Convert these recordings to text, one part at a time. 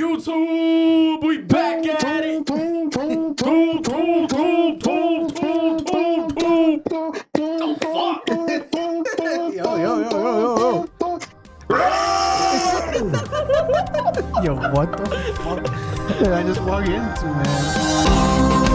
YouTube? We back at it. The fuck? Yo, what the fuck did I just walk into, man?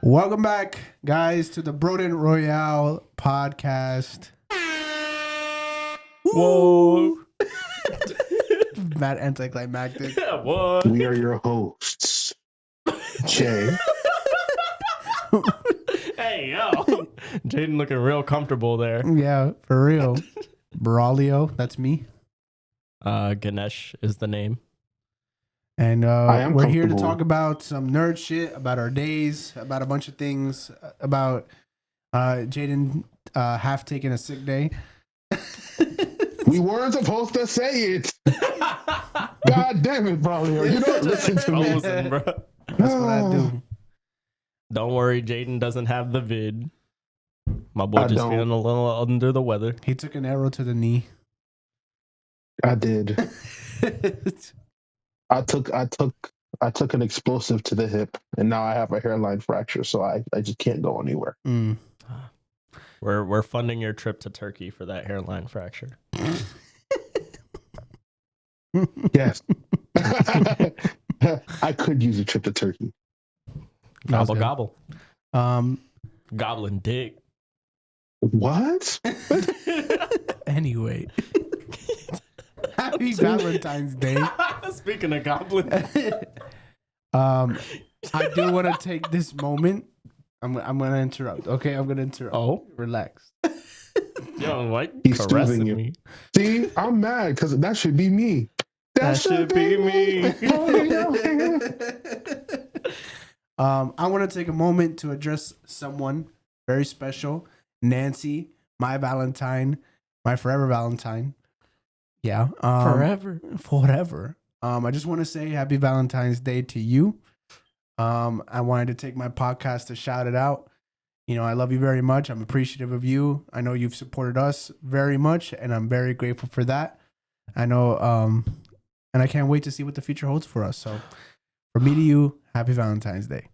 Welcome back, guys, to the Brodent Royale podcast. Whoa. Mad anticlimactic. What? We are your hosts, Jay. Hey, yo. Jaydon looking real comfortable there. Yeah, for real. Braulio, that's me. Ganesh is the name. And am we're here to comfortable. talk about some nerd shit, about our days, about a bunch of things, about Jaydon half taking a sick day. We weren't supposed to say it. God damn it, Braulio. You don't listen to me. Exposing, bro. That's what I do. Don't worry, Jaydon doesn't have the vid. My boy I just don't. feeling a little under the weather. He took an arrow to the knee. I did. I took an explosive to the hip, and now I have a hairline fracture, so I just can't go anywhere. Mm. We're funding your trip to Turkey for that hairline fracture. Yes. I could use a trip to Turkey. That was Gobble good. gobble. Gobbling dick. What? Anyway. Happy Valentine's Day. Speaking of goblin. I do want to take this moment. I'm going to interrupt. Okay, I'm going to interrupt. Oh. Relax. Yo, why He's caressing soothing you. me? See, I'm mad because that should be me. That should be me. I want to take a moment to address someone very special, Nancy, my Valentine, my forever Valentine. Yeah, forever. I just want to say Happy Valentine's Day to you. I wanted to take my podcast to shout it out. You know, I love you very much. I'm appreciative of you. I know you've supported us very much, and I'm very grateful for that. I know, and I can't wait to see what the future holds for us. So, from me to you, Happy Valentine's Day.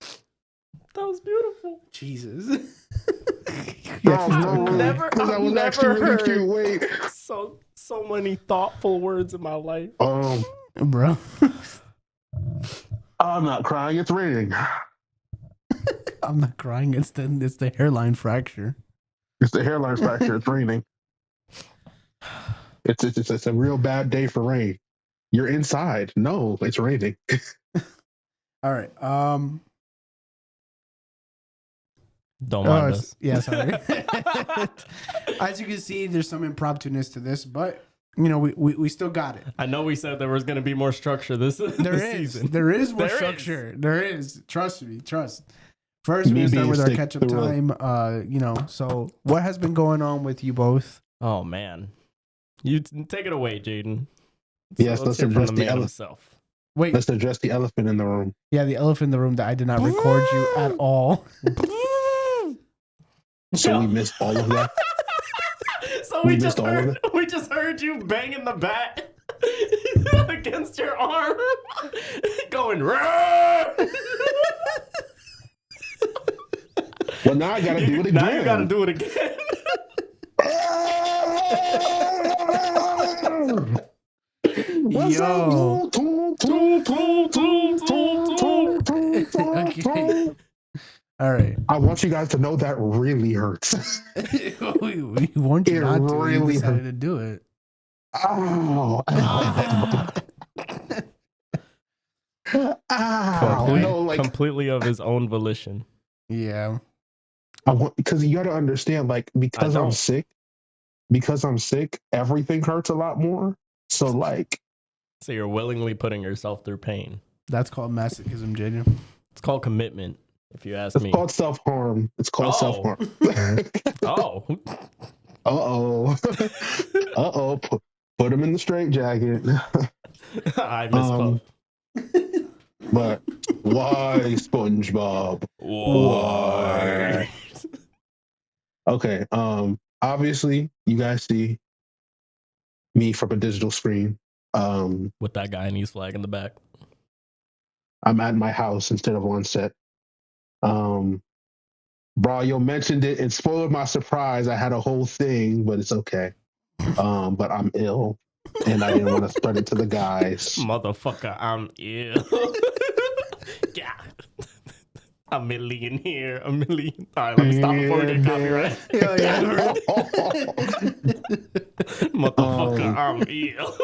That was beautiful. Jesus. Oh, no. Never- Because that I've was never actually really heard- cute. Wait. So many thoughtful words in my life. Bro. I'm not crying. It's raining. I'm not crying. It's the hairline fracture. It's the hairline fracture. It's raining. It's a real bad day for rain. You're inside. No, it's raining. All right. Don't mind us. Yeah, sorry. As you can see, there's some impromptu-ness to this, but you know, we still got it. I know we said there was going to be more structure this season. There is more There structure. There is. Trust me. Trust. First, we're gonna start with our catch-up time. You know, so what has been going on with you both? Oh, man. You take it away, Jaydon. Yes, let's hear from address the the man elephant. himself. Wait, Let's address the elephant in the room. yeah, the elephant in the room that I did not record you at all. So we missed all of that. So We we just missed all of heard, we just heard you banging the bat against your arm, going. "Roar!" Well, now I gotta do it again. Now you got to do it again. What's Yo. Okay. All right. I want you guys to know that really hurts. we warned you It not to. really You decided hurt. to do it. Ow. Completely, No, like completely of his own volition. Yeah. because you got to understand, like, because I I'm don't. sick, everything hurts a lot more. So like, So you're willingly putting yourself through pain. That's called masochism, Jaydon. It's called commitment, if you ask it's me. called self-harm. It's called Oh. self-harm. Oh, Uh-oh. the straitjacket. I miss Puff. But why SpongeBob? Why? Okay. Obviously, you guys see me from a digital screen. With that Guyanese flag in the back. I'm at my house instead of on set. Braulio mentioned it and spoiled my surprise. I had a whole thing, but it's okay. But I'm ill, and I didn't want to spread it to the guys. Motherfucker, I'm ill. Yeah. A million here, a million. All right, let me stop before we get copyright. Yeah. Motherfucker, I'm ill.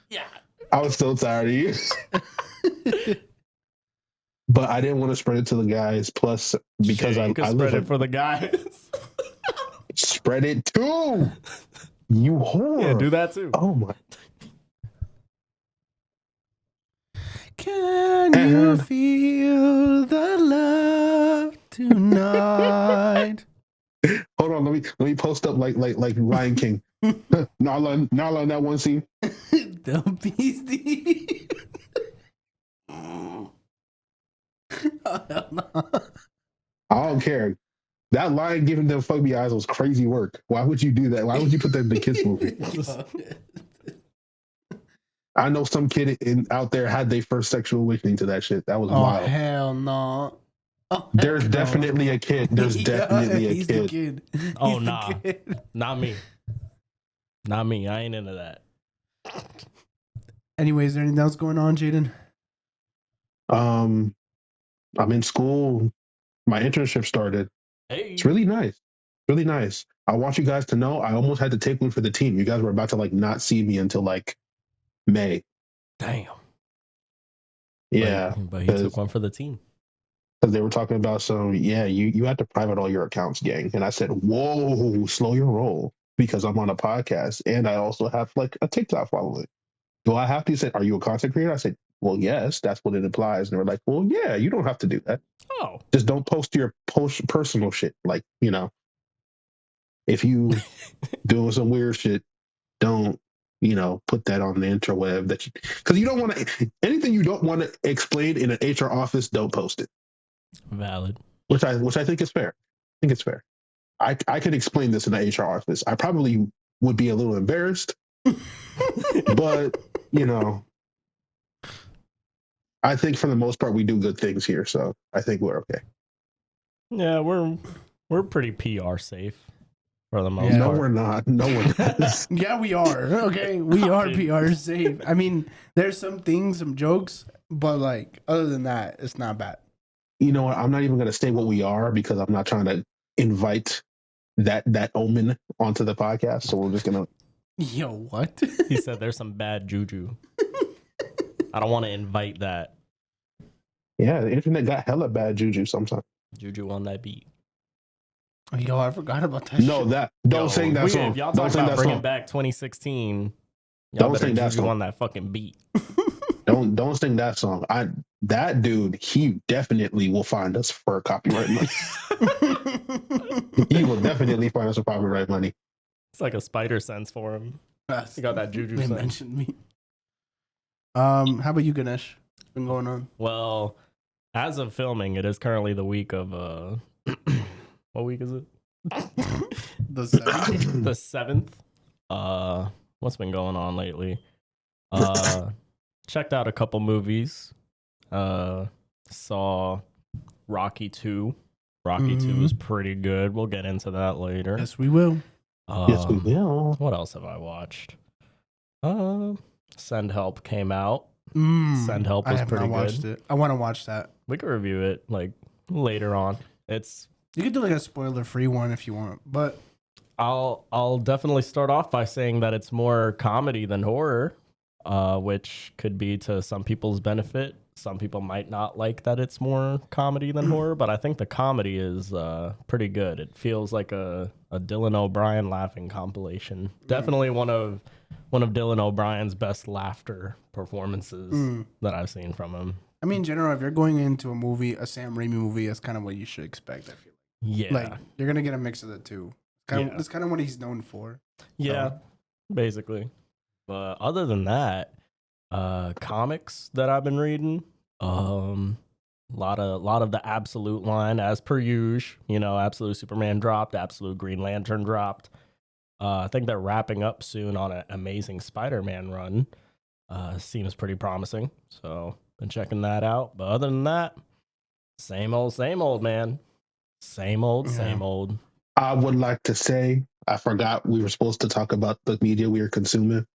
Yeah. I was so tired of you. But I didn't want to spread it to the guys. Plus, because Shit, you can I spread live it for the guys. spread it too. You whore. Yeah, do that too. Oh my. Can you feel the love tonight? Hold on, let me post up like Lion King. Nala in that one scene. The beastie. Oh, hell no. I don't care. That lion giving them fuck me eyes was crazy work. Why would you do that? Why would you put that in the kids movie? I know some kid out there had their first sexual awakening to that shit. That was wild. Hell no. Oh, There's hell definitely no. a kid. There's definitely He's a the kid. Oh, He's the nah. kid. Not me. Not me. I ain't into that. Anyways, is there anything else going on, Jaydon? I'm in school. My internship started. Hey. It's really nice. Really nice. I want you guys to know I almost had to take one for the team. You guys were about to like not see me until like May. Damn. Yeah. But he took one for the team. Because they were talking about you had to private all your accounts, gang. And I said, whoa, slow your roll. Because I'm on a podcast and I also have like a TikTok following. Do I have to say, are you a content creator? I said, well, yes, that's what it implies. And they were like, well, yeah, you don't have to do that. Oh. Just don't post your personal shit. Like, if you doing some weird shit, don't, put that on the interweb because you don't want to, anything you don't want to explain in an HR office, don't post it. Valid. Which I think is fair. I think it's fair. I could explain this in an HR office. I probably would be a little embarrassed, but I think for the most part we do good things here, so I think we're okay. Yeah, we're pretty PR safe for the most No, part. we're not. No, we're not. Yeah, we are. Okay, we are PR safe. I mean, there's some things, some jokes, but like other than that, it's not bad. You know what? I'm not even going to say what we are because I'm not trying to invite that omen onto the podcast. So we're just gonna. Yo, what? He said there's some bad juju. I don't want to invite that. Yeah, the internet got hella bad juju sometimes. Juju on that beat. Yo, I forgot about that. No, shit. don't sing that song. If y'all Don't talk sing about that bringing song. back 2016, y'all Don't better sing that juju song. on that fucking beat. Don't sing that song. That dude, he definitely will find us for copyright money. He will definitely find us for copyright money. It's like a spider sense for him. He got that juju They sense. mentioned me. How about you, Ganesh? What's been going on? Well, as of filming, it is currently the week of what week is it? The 7th? The 7th. What's been going on lately? Checked out a couple movies. Saw Rocky 2. Rocky 2 is pretty good. We'll get into that later. Yes, we will. Yes, we will. What else have I watched? Send Help came out. Send Help I was have pretty not watched good. it. I want to watch that. We could review it like later on. You could do like a spoiler-free one if you want, but I'll definitely start off by saying that it's more comedy than horror, which could be to some people's benefit. Some people might not like that it's more comedy than horror, but I think the comedy is pretty good. It feels like a Dylan O'Brien laughing compilation. Definitely one of Dylan O'Brien's best laughter performances that I've seen from him. I mean, in general, if you're going into a movie, a Sam Raimi movie, that's kind of what you should expect. I feel Yeah, like you're gonna get a mix of the two. That's kind of what he's known for. Yeah, basically. But other than that, comics that I've been reading, lot of the Absolute line as per usual. You know, Absolute Superman dropped, Absolute Green Lantern dropped. I think they're wrapping up soon on an Amazing Spider-Man run. Seems pretty promising. So been checking that out. But other than that, same old, man. Same old. I would like to say, I forgot we were supposed to talk about the media we are consuming.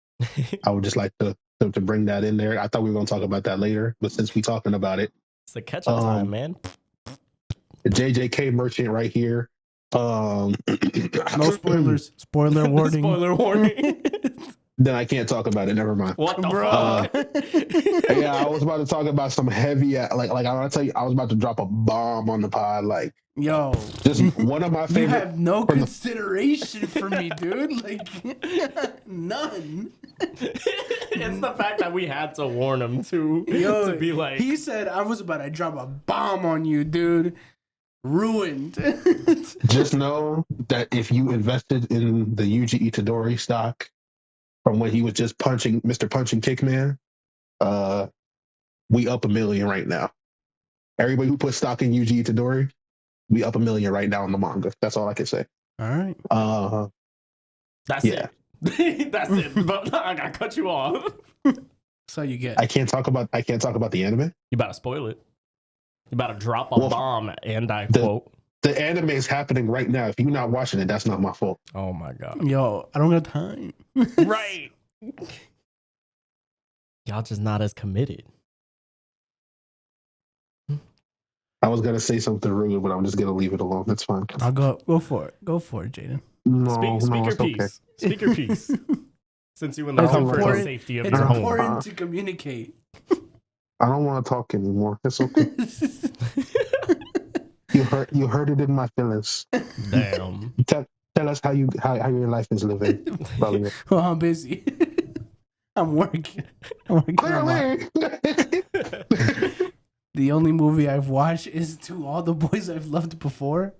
I would just like to bring that in there. I thought we were going to talk about that later, but since we're talking about it, It's the catch-up time, man. The JJK merchant right here. No spoilers. Spoiler warning. Spoiler warning. Then I can't talk about it. Never mind. What the fuck? Yeah, I was about to talk about some heavy, like I want to tell you, I was about to drop a bomb on the pod. Like, yo, just one of my favorite. You have no consideration for me, dude. Like, none. It's the fact that we had to warn him to be like. He said I was about to drop a bomb on you, dude. Ruined. Just know that if you invested in the Yuji Itadori stock from when he was just Mr. Punching Kickman, we up $1 million right now. Everybody who put stock in Yuji Itadori, we up $1 million right now in the manga. That's all I can say. All right. That's it. That's it. But I gotta cut you off. So you get. I can't talk about the anime. You about to spoil it. You about to drop a bomb, and I quote. The anime is happening right now. If you're not watching it, that's not my fault. Oh my god. Yo, I don't got time. Right. Y'all just not as committed. I was gonna say something rude, but I'm just gonna leave it alone. That's fine. I'll go for it. Go for it, Jaden. Speak your piece. Okay. Speak your piece. Since you in the home for the safety of your home. It's important to communicate. I don't want to talk anymore. It's okay. You heard it in my feelings. Damn. Tell us how your life is living, Braulio. Well, I'm busy. I'm working. Clearly. The only movie I've watched is To All the Boys I've Loved Before.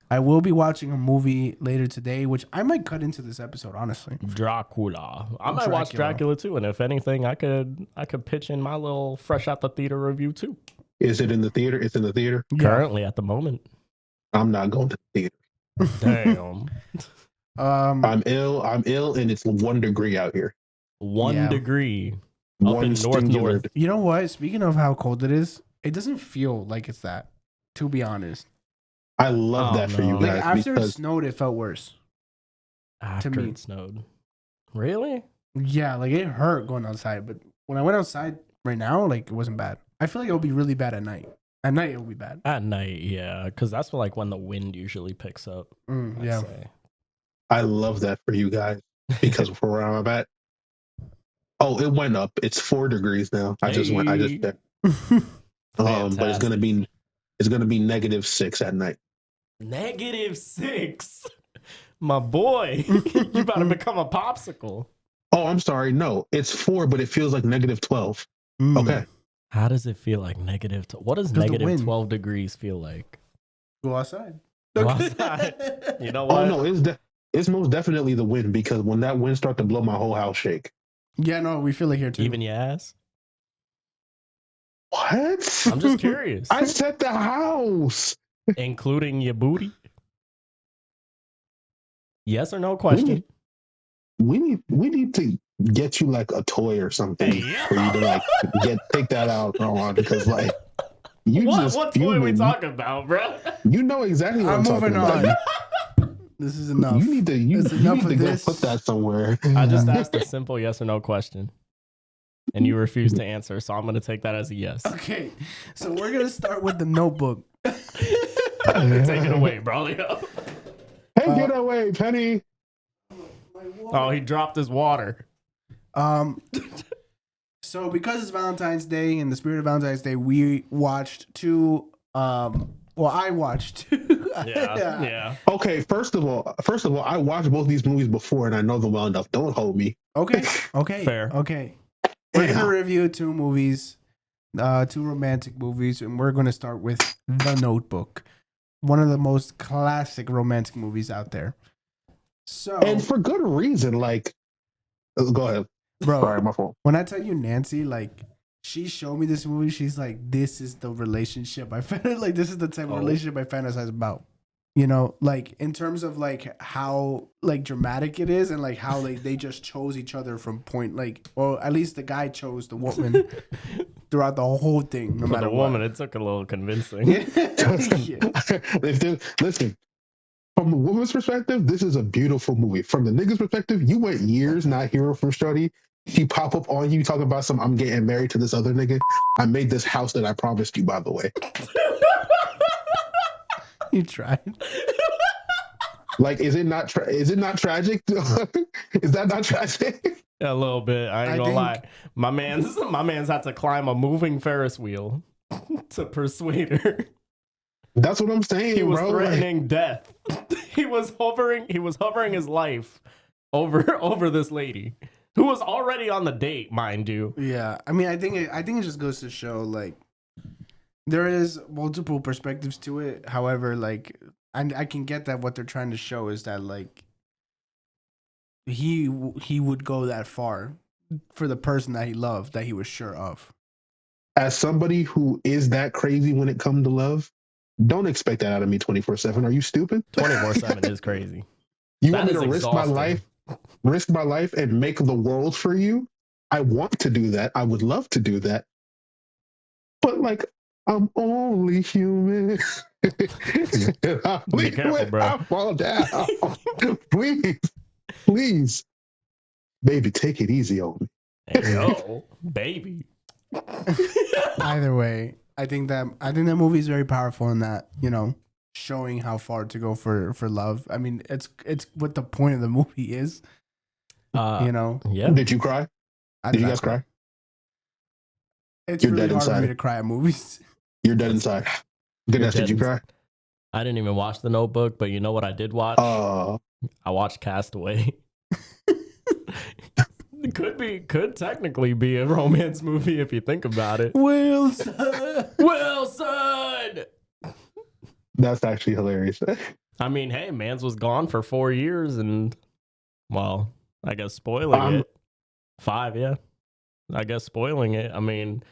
I will be watching a movie later today, which I might cut into this episode, honestly. Dracula. I might watch Dracula too, and if anything, I could pitch in my little fresh out the theater review too. Is it in the theater? It's in the theater? Yeah. Currently at the moment. I'm not going to the theater. Damn. I'm ill, and it's 1 degree out here. 1 degree. Up in north. You know what? Speaking of how cold it is, it doesn't feel like it's that, to be honest. I love that for you guys. Like after it snowed, it felt worse. After to me. It snowed. Really? Yeah, like it hurt going outside, but when I went outside right now, like it wasn't bad. I feel like it'll be really bad at night. At night, it'll be bad. At night, yeah, because that's like when the wind usually picks up. Yeah. I love that for you guys because for where I'm at, it went up. It's 4 degrees now. I just checked. But it's gonna be -6 at night. -6, my boy. You about to become a popsicle. Oh, I'm sorry. No, it's 4, but it feels like -12. Okay. How does it feel like negative? What does negative 12 degrees feel like? Go outside. Go outside. You know what? Oh no, it's most definitely the wind, because when that wind starts to blow, my whole house shake. Yeah, no, we feel it here too. Even your ass? What? I'm just curious. I said the house, including your booty. Yes or no question? We need to get you like a toy or something for you to like take that out on, because like what toy we talking about, bro? You know exactly what I'm talking about. This is enough. You need to go put that somewhere. I just asked a simple yes or no question, and you refused to answer, so I'm going to take that as a yes. Okay, so we're going to start with The Notebook. Take it away, Braulio. Hey, get away, Penny. Oh, he dropped his water. So because it's Valentine's Day, in the spirit of Valentine's Day, we watched two. I watched. Yeah. Okay, first of all, I watched both these movies before, and I know them well enough. Don't hold me. Okay. Fair. Okay. We're gonna review 2 movies, 2 romantic movies, and we're gonna start with The Notebook, one of the most classic romantic movies out there. So, and for good reason. Like, go ahead. Bro, Sorry, my fault. when I tell you Nancy, like, she showed me this movie, she's like, this is the relationship I like, this is the type of relationship I fantasize about. You know, like, in terms of, like, how, like, dramatic it is and, like, how, like, they just chose each other from point, like, or at least the guy chose the woman throughout the whole thing, no For matter the what. woman, it took a little convincing. Yeah. Listen, from the woman's perspective, this is a beautiful movie. From the nigga's perspective, you went years not hearing from Shorty. She pop up on you talking about I'm getting married to this other nigga. I made this house that I promised you, by the way. You tried. Like, is it not tragic? Is that not tragic? Yeah, a little bit. I ain't gonna lie. My man's had to climb a moving Ferris wheel to persuade her. That's what I'm saying. He was bro. threatening death. He was hovering his life over this lady who was already on the date, mind you. Yeah, I mean, I think it just goes to show, like, there is multiple perspectives to it. However, like, I can get that what they're trying to show is that, like, he would go that far for the person that he loved, that he was sure of. As somebody who is that crazy when it comes to love, don't expect that out of me 24/7. Are you stupid? 24/7 is crazy. You want me to risk my life and make the world for you? I want to do that. I would love to do that. But, like, I'm only human. Be careful, bro. I fall down. Please. Baby, take it easy on me. Hey, yo, baby. Either way, I think that movie is very powerful in that, you know, showing how far to go for love. I mean, it's what the point of the movie is. You know. Yeah. Did you cry? Did you guys cry? It's really hard for me to cry at movies. You're dead inside. Ganesh, did you cry? I didn't even watch The Notebook, but you know what I did watch? I watched Castaway. Could technically be a romance movie if you think about it. Wilson. That's actually hilarious. I mean, hey, mans was gone for 4 years, and, well, I guess spoiling it. 5, yeah. I guess spoiling it. I mean,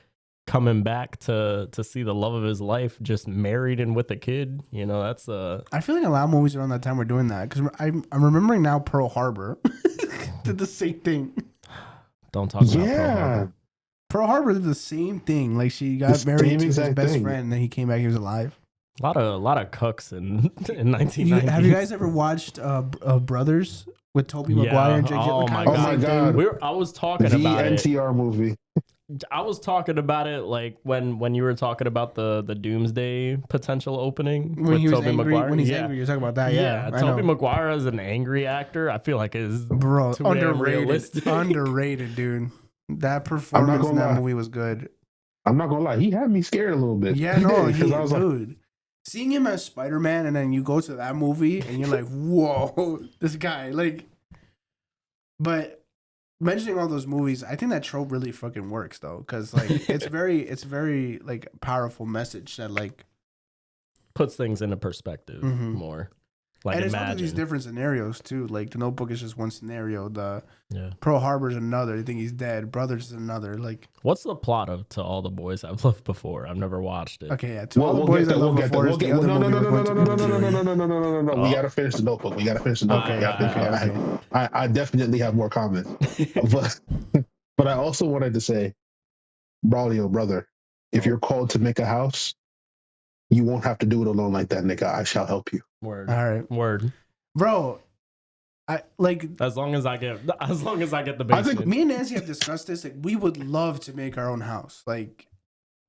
coming back to see the love of his life, just married and with a kid, you know, that's I feel like a lot of movies around that time were doing that, because I'm remembering now Pearl Harbor did the same thing. Don't talk about Pearl Harbor. Pearl Harbor did the same thing. Like, she got married to his best friend, and then he came back, he was alive. A lot of cooks in 1990s. Have you guys ever watched Brothers with Tobey Maguire and Jake Gyllenhaal? Oh my god! I was talking about it. NTR movie. I was talking about it like when you were talking about the Doomsday potential opening when with Tobey Maguire. When he's angry, you're talking about that. Yeah, Tobey Maguire as an angry actor, I feel like is underrated. Underrated, dude. That performance in that movie was good. I'm not gonna lie, he had me scared a little bit. Yeah, no, dude. Seeing him as Spider-Man, and then you go to that movie, and you're like, whoa, this guy, like. But mentioning all those movies, I think that trope really fucking works, though, because, like, it's very like powerful message that, like, puts things into perspective more. Like, and it's all these different scenarios too. Like, The Notebook is just one scenario. The Yeah. Pearl Harbor is another. I think he's dead. Brothers is another. Like, what's the plot of To All the Boys I've Loved Before? I've never watched it. Okay, yeah. To All the Boys I Loved Before is the other movie. No. We gotta finish The Notebook. Okay. I definitely have more comments, but I also wanted to say, Braulio, brother, if you're called to make a house, you won't have to do it alone like that, nigga. I shall help you. Word. All right. Word. Bro, I like as long as I get the basement. I think me and Nancy have discussed this. Like, we would love to make our own house. Like,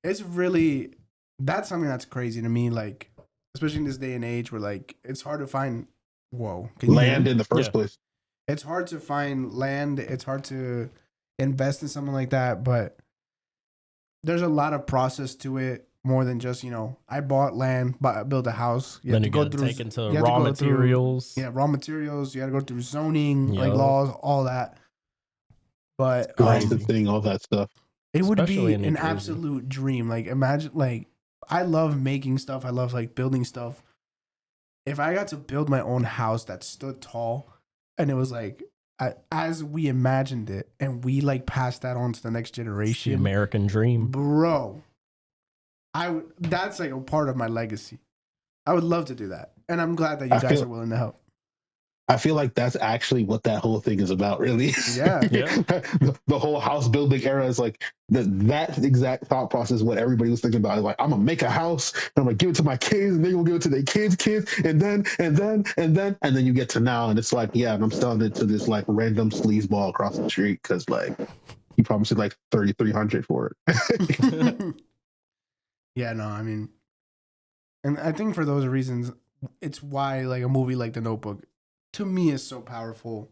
it's really, that's something that's crazy to me. Like, especially in this day and age where, like, it's hard to find land in the first place. It's hard to find land. It's hard to invest in something like that. But there's a lot of process to it. More than just, you know, I bought land, built a house. You have to go through, take into raw materials. Raw materials. You got to go through zoning, like laws, all that. But licensing, all that stuff. It would be an absolute dream. Like, imagine, like, I love making stuff. I love, like, building stuff. If I got to build my own house that stood tall, and it was like as we imagined it, and we like pass that on to the next It's the generation. American dream. Bro, that's like a part of my legacy. I would love to do that, and I'm glad that you guys are willing to help. I feel like that's actually what that whole thing is about, really. Yeah. The whole house building era is like that exact thought process. What everybody was thinking about is like, I'm gonna make a house, and I'm gonna give it to my kids, and they're gonna give it to their kids, and then you get to now, and it's like, yeah, and I'm selling it to this like random sleazeball across the street because like he promised it like 3,300 for it. Yeah, no, I mean, and I think for those reasons, it's why like a movie like The Notebook, to me, is so powerful.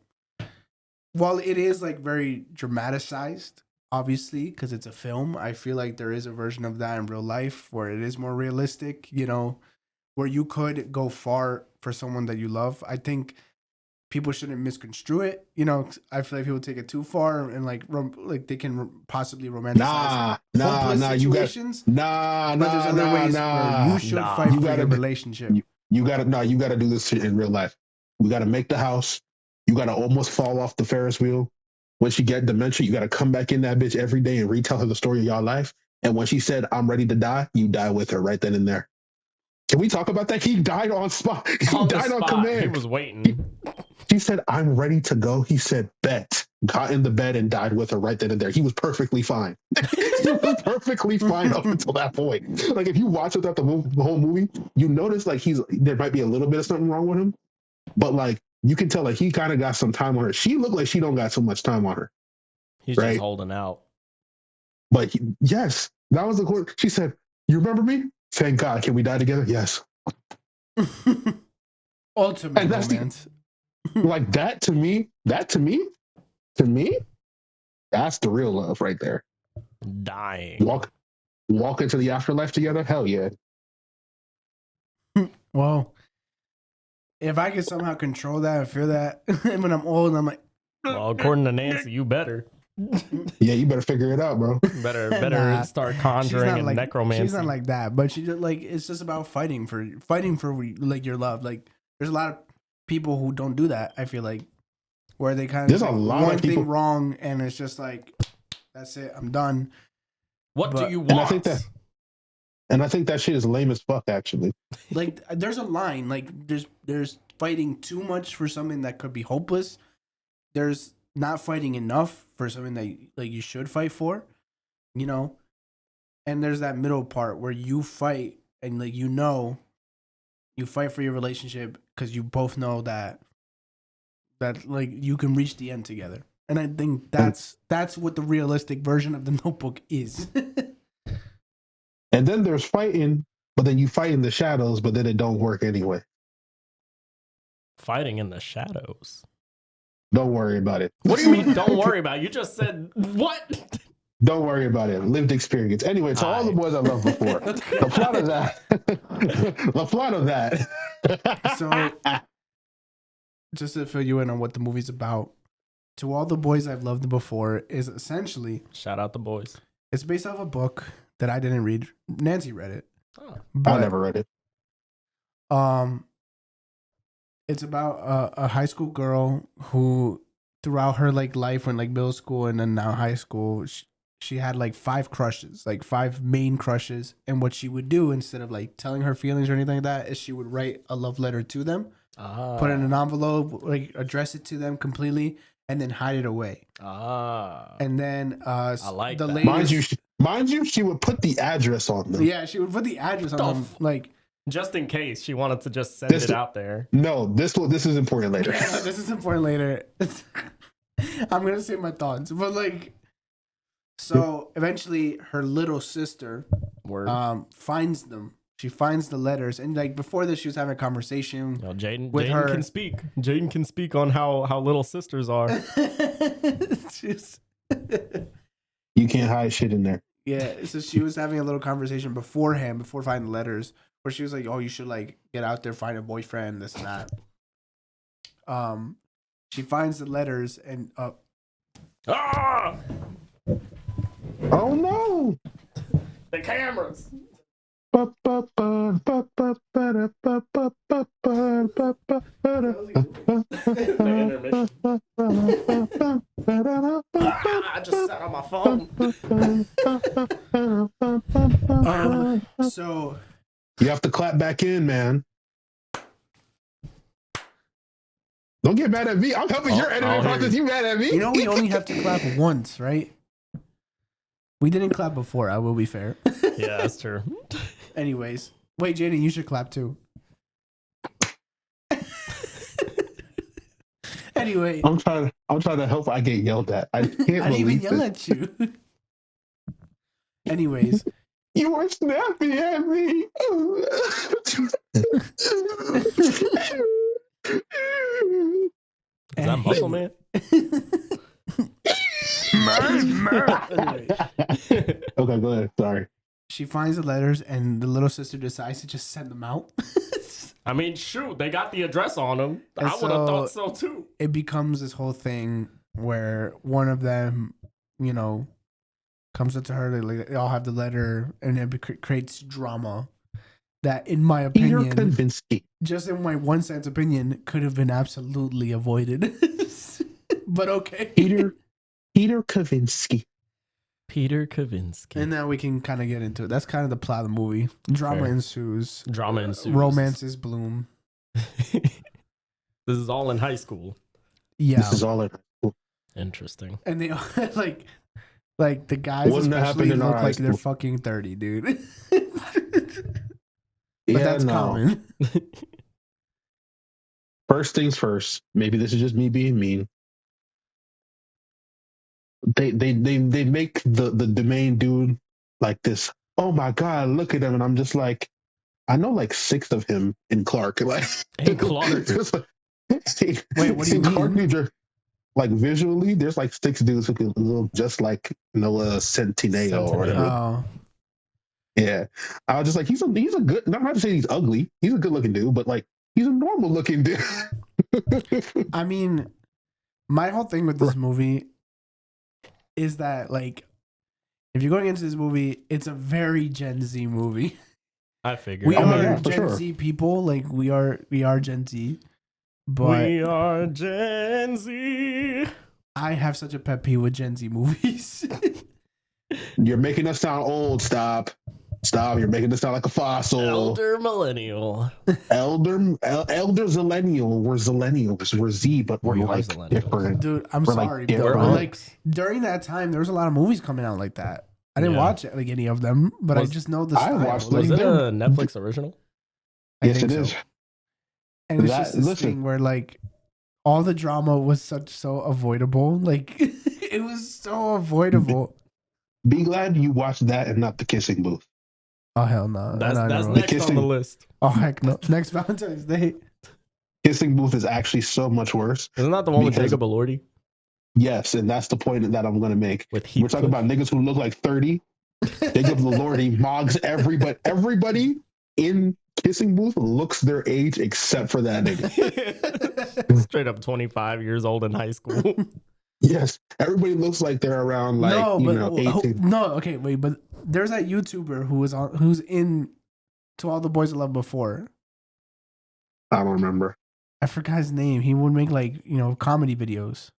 While it is like very dramatized, obviously, because it's a film, I feel like there is a version of that in real life where it is more realistic, you know, where you could go far for someone that you love. I think people shouldn't misconstrue it. You know, I feel like people take it too far and like they can possibly romanticize hopeless situations. But there's other ways where you should fight for your relationship. You gotta do this shit in real life. We gotta make the house. You gotta almost fall off the Ferris wheel. When she get dementia, you gotta come back in that bitch every day and retell her the story of your life. And when she said, "I'm ready to die," you die with her right then and there. Can we talk about that? He died on spot. He died on command. He was waiting. She said, "I'm ready to go." He said, "Bet." Got in the bed and died with her right then and there. He was perfectly fine. He was perfectly fine up until that point. Like if you watch it throughout the whole movie, you notice like there might be a little bit of something wrong with him, but like you can tell like he kind of got some time on her. She looked like she don't got so much time on her. He's just holding out. But yes, that was the quote. She said, "You remember me? Thank God. Can we die together?" Yes. Ultimate romance. Like that to me, that's the real love right there. Dying. Walk into the afterlife together? Hell yeah. Well, if I could somehow control that and feel that when I'm old, I'm like, well, according to Nancy, you better. Yeah, you better figure it out, bro. Better start conjuring and necromancy. She's not like that, but she just like it's just about fighting for like your love. Like there's a lot of people who don't do that. I feel like where they kind of like one thing wrong and it's just like that's it. I'm done. What do you want? And I think that shit is lame as fuck. Actually, like there's a line like there's fighting too much for something that could be hopeless. There's not fighting enough for something that like you should fight for, you know. And there's that middle part where you fight and like you fight for your relationship because you both know that like you can reach the end together. And I think that's what the realistic version of The Notebook is. And then there's fighting, but then you fight in the shadows, but then it don't work anyway. Fighting in the shadows. Don't worry about it. What do you mean don't worry about it? You just said what? Don't worry about it. Lived experience. Anyway, so all the boys I loved before. The plot of that. So just to fill you in on what the movie's about, To All the Boys I've Loved Before is essentially... Shout out the boys. It's based off a book that I didn't read. Nancy read it. Oh. I never read it. It's about a high school girl who, throughout her like life when like middle school and then now high school, she had like 5 crushes, like 5 main crushes. And what she would do instead of like telling her feelings or anything like that is she would write a love letter to them, put it in an envelope, like address it to them completely, and then hide it away. And then I like the that. latest, Mind you, she would put the address on them. Yeah, she would put the address on them, like just in case she wanted to just send it out there. No, this is important later. Yeah, this is important later. I'm gonna say my thoughts, but like, so eventually her little sister finds them. She finds the letters, and like before this, she was having a conversation. Jaydon can speak. Jaydon can speak on how little sisters are. You can't hide shit in there. Yeah, so she was having a little conversation beforehand, before finding the letters, where she was like, "Oh, you should like get out there, find a boyfriend, this and that." She finds the letters and Oh no! The cameras. I just sat on my phone. So you have to clap back in, man. Don't get mad at me. I'm helping your editing process. You mad at me? you know we only have to clap once, right? We didn't clap before. I will be fair. Yeah, that's true. Anyways, wait, Jaydon, you should clap too. Anyway, I'm trying to help. I get yelled at. I can't I didn't even yell at you. Anyways, you were snapping at me. Is that Muscle Man? Anyway, Okay, go ahead. Sorry. she finds the letters, and the little sister decides to just send them out. I mean, shoot, they got the address on them. And I would have so- thought so too. It becomes this whole thing where one of them, comes up to her. They all have the letter, and it creates drama that, in my Peter opinion, Kavinsky. just in my 1 cent opinion, could have been absolutely avoided. But okay. Peter Kavinsky. Peter Kavinsky. And now we can kind of get into it. That's kind of the plot of the movie. Drama Fair. ensues. Drama ensues. Romances bloom. This is all in high school. Yeah. This is all it. Interesting. And they like the guys Wouldn't have especially happened in look our high like they're school. fucking 30, dude. Yeah, That's no. common. First things first. Maybe this is just me being mean. They make the main dude like this. Oh my god, look at him, and I'm just like, I know like 6 of him in Clark. Like In Clark. just like, Wait, what do you in Clark, mean? New Jersey, like visually, there's like 6 dudes who can look just like Noah Centineo or whatever. Oh. Yeah, I was just like, he's a good. Not to say he's ugly. He's a good looking dude, but like he's a normal looking dude. I mean, my whole thing with this movie is that, like, if you're going into this movie, it's a very Gen Z movie. I figured. We Oh, are yeah, for Gen sure. Z people. Like, we are Gen Z. But We are Gen Z. I have such a pet peeve with Gen Z movies. You're making us sound old. Stop. You're making us sound like a fossil. Elder millennial. Elder zillennial. We're zillennials. We're Z, but we're We are like zillennials. different. Dude, I'm We're, like, sorry, different. bro. We're But, like, Oaks. during that time, there was a lot of movies coming out like that. I didn't Yeah. watch like any of them, but Was- I just know the I style. watched Like, Was them. it a Netflix original? I Yes, think it is. so. And it's That- just this listen. thing where, like, all the drama was so avoidable. Like, it was so avoidable. Be glad you watched that and not the kissing booth. Oh, hell no. That's No, no, no. next on Kissing. the list. Oh, heck no. Next Valentine's Day. Kissing booth is actually so much worse. Isn't that the one with Because- Jacob Elordi? Yes, and that's the point that I'm going to make. With We're talking about niggas who look like 30. Jacob Elordi mogs everybody in kissing booth looks their age except for that nigga. Straight up 25 years old in high school. Yes, everybody looks like they're around like no, you but know 18. no, okay, wait, but there's that YouTuber who's in To All the Boys I Loved Before. I don't remember. I forgot his name. He would make, like, comedy videos.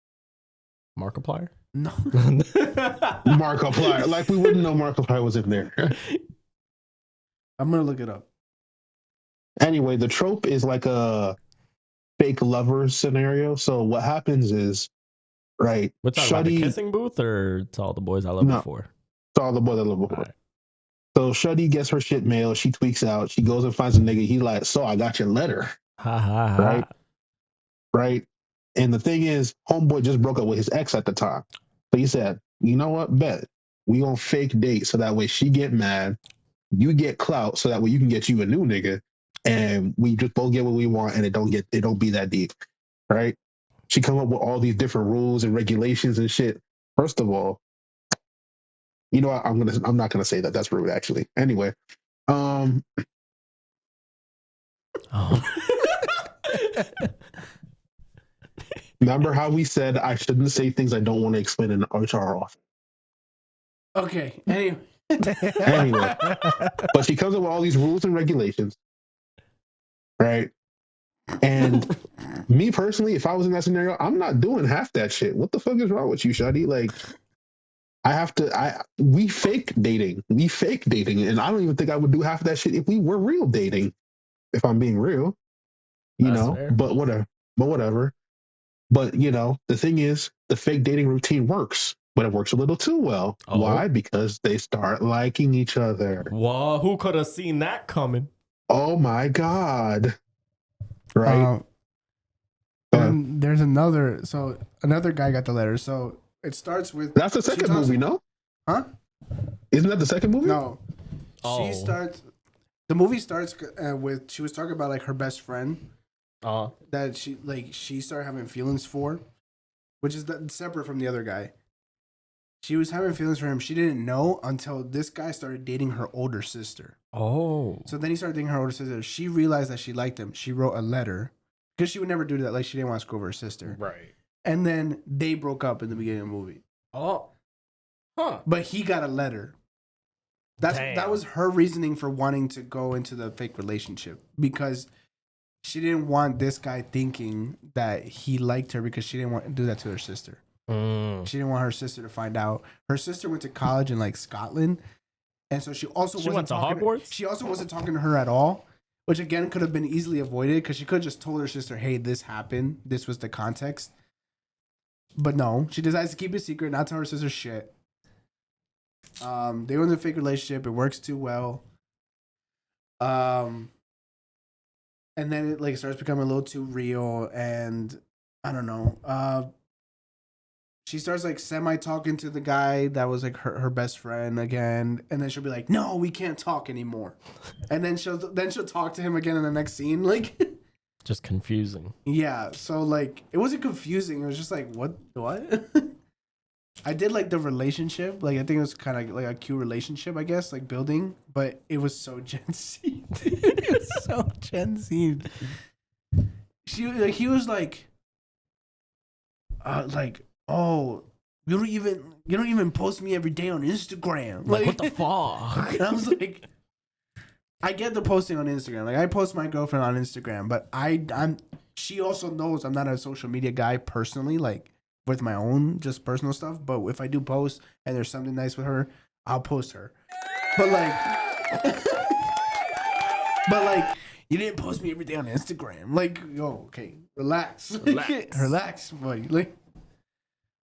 Markiplier? No. Markiplier, like we wouldn't know Markiplier was in there. I'm gonna look it up. Anyway, the trope is like a fake lovers scenario. So what happens is, right? We're talking about the Shuddy kissing booth or To All the Boys I Loved No. Before? saw the boy that lived before. Alright. So Shuddy gets her shit mailed. She tweaks out. She goes and finds a nigga. He like, so I got your letter, Ha ha ha. Right. right? And the thing is, homeboy just broke up with his ex at the time. So he said, you know what? Bet we gonna fake date so that way she get mad, you get clout, so that way you can get you a new nigga, and we just both get what we want, and it don't be that deep, right? She come up with all these different rules and regulations and shit. First of all, you know what? I'm not gonna say that. That's rude, actually. Anyway, Oh. remember how we said I shouldn't say things I don't want to explain in the HR office. Okay. Anyway, Anyway, but she comes up with all these rules and regulations, right? And me personally, if I was in that scenario, I'm not doing half that shit. What the fuck is wrong with you, Shadi? Like, we fake dating. We fake dating. And I don't even think I would do half that shit if we were real dating, if I'm being real, That's fair. but whatever. But, the thing is, the fake dating routine works, but it works a little too well. Oh. Why? Because they start liking each other. Whoa, who could have seen that coming? Oh my God. Right? And there's another guy got the letter. So it starts with... That's the second movie, no? Huh? Isn't that the second movie? No. Oh. The movie starts with, she was talking about like her best friend that she started having feelings for, which is separate from the other guy. She was having feelings for him. She didn't know until this guy started dating her older sister. Oh. So then he started dating her older sister. She realized that she liked him. She wrote a letter because she would never do that. Like, she didn't want to screw over her sister. Right. And then they broke up in the beginning of the movie. Oh. Huh. But he got a letter. That was her reasoning for wanting to go into the fake relationship, because she didn't want this guy thinking that he liked her, because she didn't want to do that to her sister. She didn't want her sister to find out. Her sister went to college in like Scotland, and so she went to Hogwarts. She also wasn't talking to her at all, which again could have been easily avoided, because she could have just told her sister, "Hey, this happened. This was the context." But no, she decides to keep it secret, not tell her sister shit. They were in a fake relationship. It works too well. And then it like starts becoming a little too real, and I don't know. She starts like semi talking to the guy that was like her best friend again, and then she'll be like, "No, we can't talk anymore," and then she'll talk to him again in the next scene, like. Just confusing. Yeah, so like it wasn't confusing. It was just like what? I did like the relationship. Like, I think it was kind of like a cute relationship, I guess, like building. But it was so Gen Z. It was so Gen Z. He was like, oh, you don't even post me every day on Instagram. Like what the fuck? And I was like, I get the posting on Instagram. Like, I post my girlfriend on Instagram, but she also knows I'm not a social media guy personally. Like, with my own just personal stuff, but if I do post and there's something nice with her, I'll post her. But like, you didn't post me every day on Instagram. Like, yo, okay, relax, relax, buddy. Like,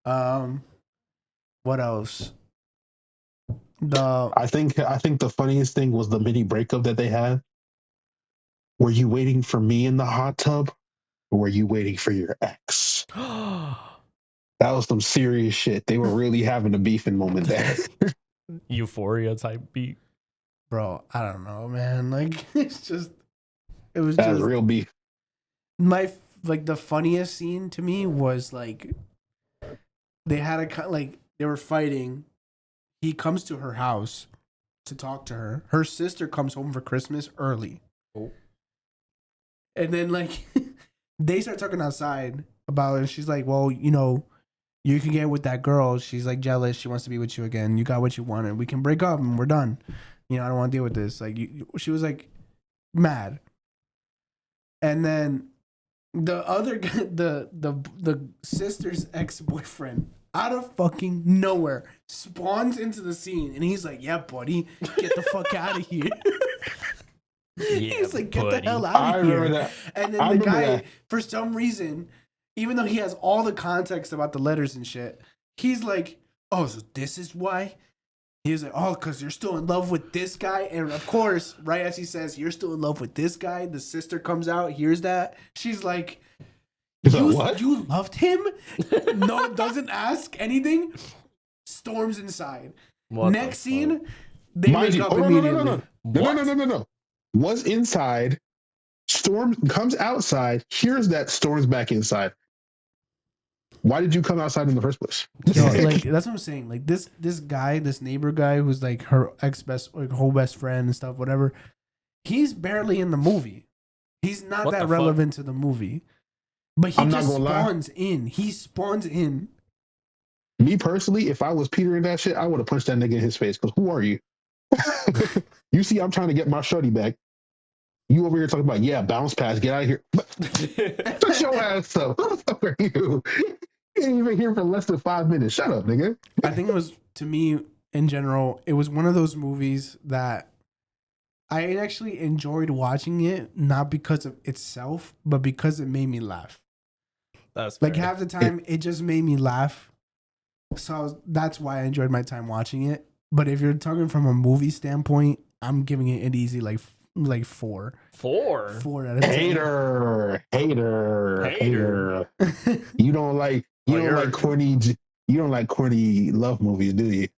what else? I think the funniest thing was the mini breakup that they had. Were you waiting for me in the hot tub, or were you waiting for your ex? That was some serious shit. They were really having a beefing moment there. Euphoria type beat. Bro, I don't know, man. Like, it was That just was real beef. the funniest scene to me was like, they were fighting. He comes to her house to talk to her. Her sister comes home for Christmas early. Oh. And then like they start talking outside about it, and she's like, well, you can get with that girl. She's like jealous. She wants to be with you again. You got what you wanted. We can break up and we're done. I don't want to deal with this. Like, she was like mad. And then the other guy, the sister's ex-boyfriend, out of fucking nowhere, spawns into the scene, and he's like, "Yeah, buddy, get the fuck out of here." Yeah, he's like, "Get buddy. the hell out of here!" That. And then the guy, for some reason, even though he has all the context about the letters and shit, he's like, "Oh, so this is why?" He's like, "Oh, because you're still in love with this guy." And of course, right as he says, "You're still in love with this guy," the sister comes out, hears that. She's like, you loved him? No, doesn't ask anything. Storms inside. Next scene, they wake up immediately. No. Was inside. Storm comes outside. Hears that Storm's back inside. Why did you come outside in the first place? Yo, like, that's what I'm saying. Like, this guy, this neighbor guy who's like her whole best friend and stuff, whatever. He's barely in the movie. He's not that relevant to the movie. But he just spawns in. He spawns in. Me personally, if I was Peter in that shit, I would have punched that nigga in his face. Because who are you? You see, I'm trying to get my shorty back. You over here talking about, yeah, bounce pass, get out of here. Shut your ass up. Who the fuck are you? You ain't even here for less than 5 minutes. Shut up, nigga. I think it was, to me, in general, it was one of those movies that I actually enjoyed watching it, not because of itself, but because it made me laugh. That's fair. Like half the time, it just made me laugh. So that's why I enjoyed my time watching it. But if you're talking from a movie standpoint, I'm giving it an easy like 4. 4 out of 10. Hater. You don't like corny love movies, do you?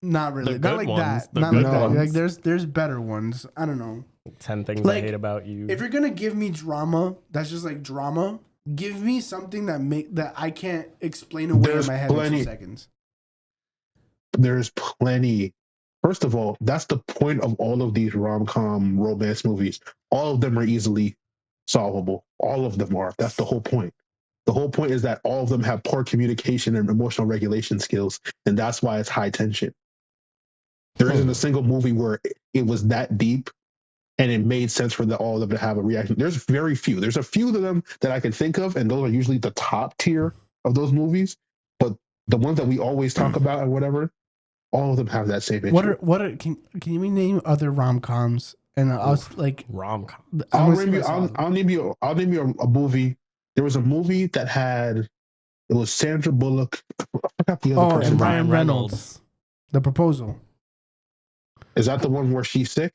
Not really. The Not good like ones, that. the Not good like that. ones. Like there's better ones. I don't know. 10 things Like, I hate about you. If you're gonna give me drama, that's just like drama. Give me something that I can't explain away in my head in 2 seconds. There's plenty. First of all, that's the point of all of these rom-com romance movies. All of them are easily solvable. All of them are. That's the whole point. The whole point is that all of them have poor communication and emotional regulation skills, and that's why it's high tension. There isn't a single movie where it was that deep and it made sense for all of them to have a reaction. There's very few. There's a few of them that I can think of, and those are usually the top tier of those movies. But the ones that we always talk about and whatever, all of them have that same issue. Can you name other rom-coms? And I was like rom-com. I'll name you a movie. There was a movie that it was Sandra Bullock. I forgot the other person. And Ryan Reynolds. The Proposal. Is that the one where she's sick?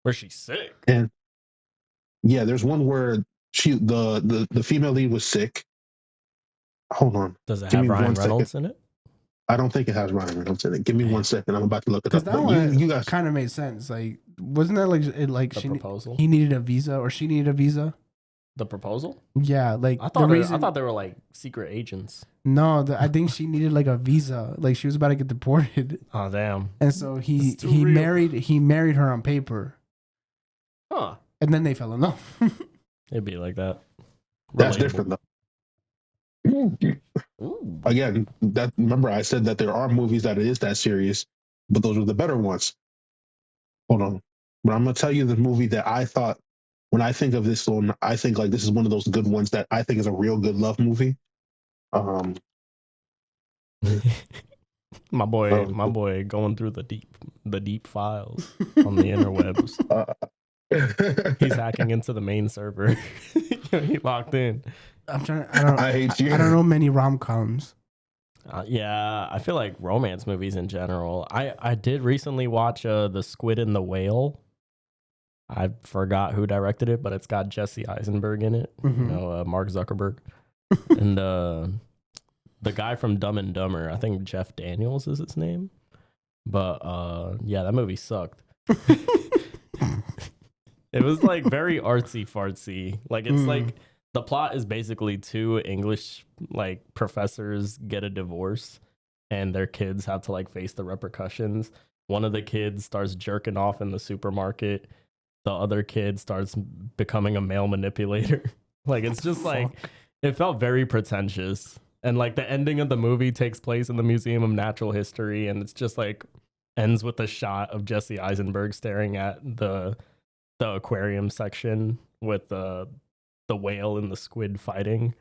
Where she's sick? And yeah, there's one where the female lead was sick. Hold on. Does it have Ryan Reynolds in it? I don't think it has Ryan Reynolds in it. Give me 1 second. I'm about to look it up. Because that one you guys kind of made sense. Like, wasn't that like The Proposal? He needed a visa, or she needed a visa? The Proposal? Yeah, like I thought they were like secret agents. No, I think she needed like a visa. Like she was about to get deported. Oh damn! And so he married her on paper. Huh? And then they fell in love. It'd be like that. That's different though. Ooh. Again, remember I said that there are movies that it is that serious, but those are the better ones. Hold on. But I'm gonna tell you the movie that I thought, when I think of this one, I think like this is one of those good ones that I think is a real good love movie. My boy going through the deep files on the interwebs. He's hacking into the main server. He locked in. I hate you. I don't know many rom-coms. Yeah, I feel like romance movies in general. I did recently watch The Squid and the Whale. I forgot who directed it, but it's got Jesse Eisenberg in it. Mm-hmm. Mark Zuckerberg. And the guy from Dumb and Dumber, I think Jeff Daniels is his name. But yeah, that movie sucked. It was like very artsy fartsy. Like it's like the plot is basically 2 English like professors get a divorce and their kids have to like face the repercussions. One of the kids starts jerking off in the supermarket. The other kid starts becoming a male manipulator. Like it's just like it felt very pretentious. And like the ending of the movie takes place in the Museum of Natural History, and it's just like ends with a shot of Jesse Eisenberg staring at the aquarium section with the whale and the squid fighting.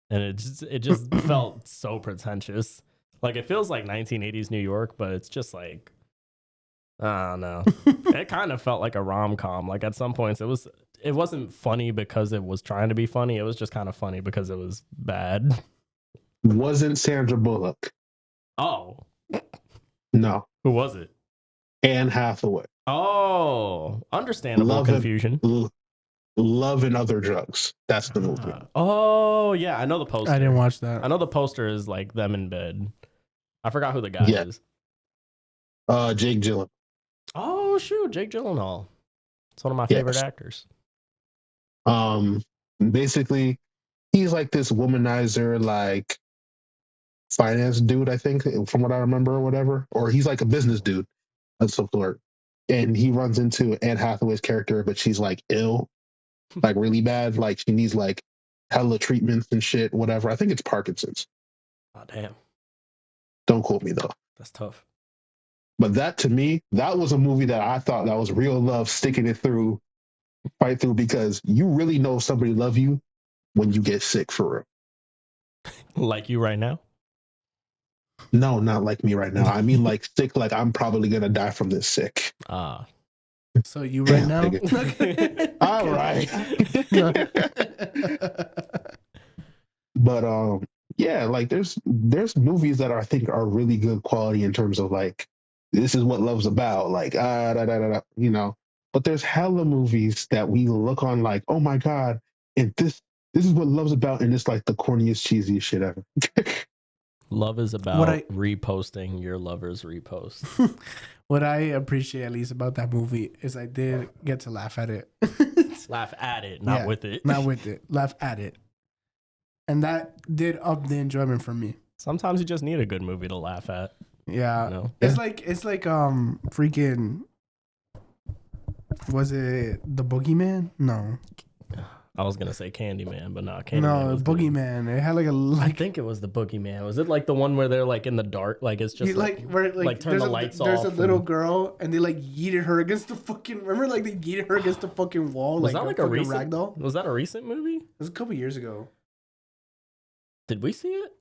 And it just felt so pretentious. Like it feels like 1980s New York, but it's just like I don't know. It kind of felt like a rom-com. Like at some points it wasn't funny because it was trying to be funny. It was just kind of funny because it was bad. Wasn't Sandra Bullock. Oh. No. Who was it? Anne Hathaway. Oh, understandable confusion. Love and Other Drugs. That's the movie. Oh, yeah. I know the poster. I didn't watch that. I know the poster is like them in bed. I forgot who the guy is. Jake Gyllenhaal. Oh, shoot. Jake Gyllenhaal. It's one of my favorite actors. Basically, he's like this womanizer, like finance dude, I think, from what I remember or whatever. Or he's like a business dude of some sort. And he runs into Anne Hathaway's character, but she's like ill, like really bad. Like she needs like hella treatments and shit, whatever. I think it's Parkinson's. Oh, damn. Don't quote me though. That's tough. But that to me, that was a movie that I thought that was real love, sticking it through, fight through, because you really know somebody love you when you get sick for real. Like you right now? No, not like me right now. I mean like sick, like I'm probably gonna die from this sick. So you right now? All right. But yeah, like there's movies that I think are really good quality in terms of like this is what love's about, like you know. But there's hella movies that we look on like, oh my god, and this is what love's about, and it's like the corniest, cheesiest shit ever. Love is about reposting your lover's repost. What I appreciate at least about that movie is I did get to laugh at it. Laugh at it, not with it. Not with it. Laugh at it. And that did up the enjoyment for me. Sometimes you just need a good movie to laugh at. Yeah. You know? It's like freaking, was it The Boogeyman? No. I was gonna say Candyman, but not Candyman. No, Boogeyman. It had I think it was the Boogeyman. Was it like the one where they're like in the dark? Like it's just turn the lights off. There's a little girl and they like yeeted her against the fucking. Remember, like they yeeted her against the fucking wall. Was like that like a recent ragdoll? Was that a recent movie? It was a couple years ago. Did we see it?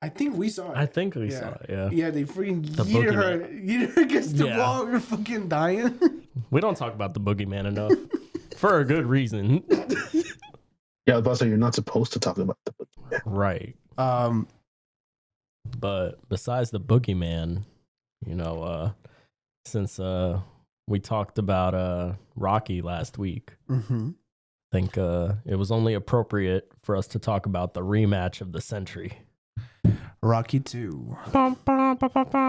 I think we saw it. I think we saw it. Yeah. Yeah, they freaking yeeted her against the wall. You're fucking dying. We don't talk about the Boogeyman enough for a good reason. Yeah, I was about to say you're not supposed to talk about the Boogeyman. Right. But besides the Boogeyman, you know, since we talked about Rocky last week, I think it was only appropriate for us to talk about the rematch of the century. Rocky 2.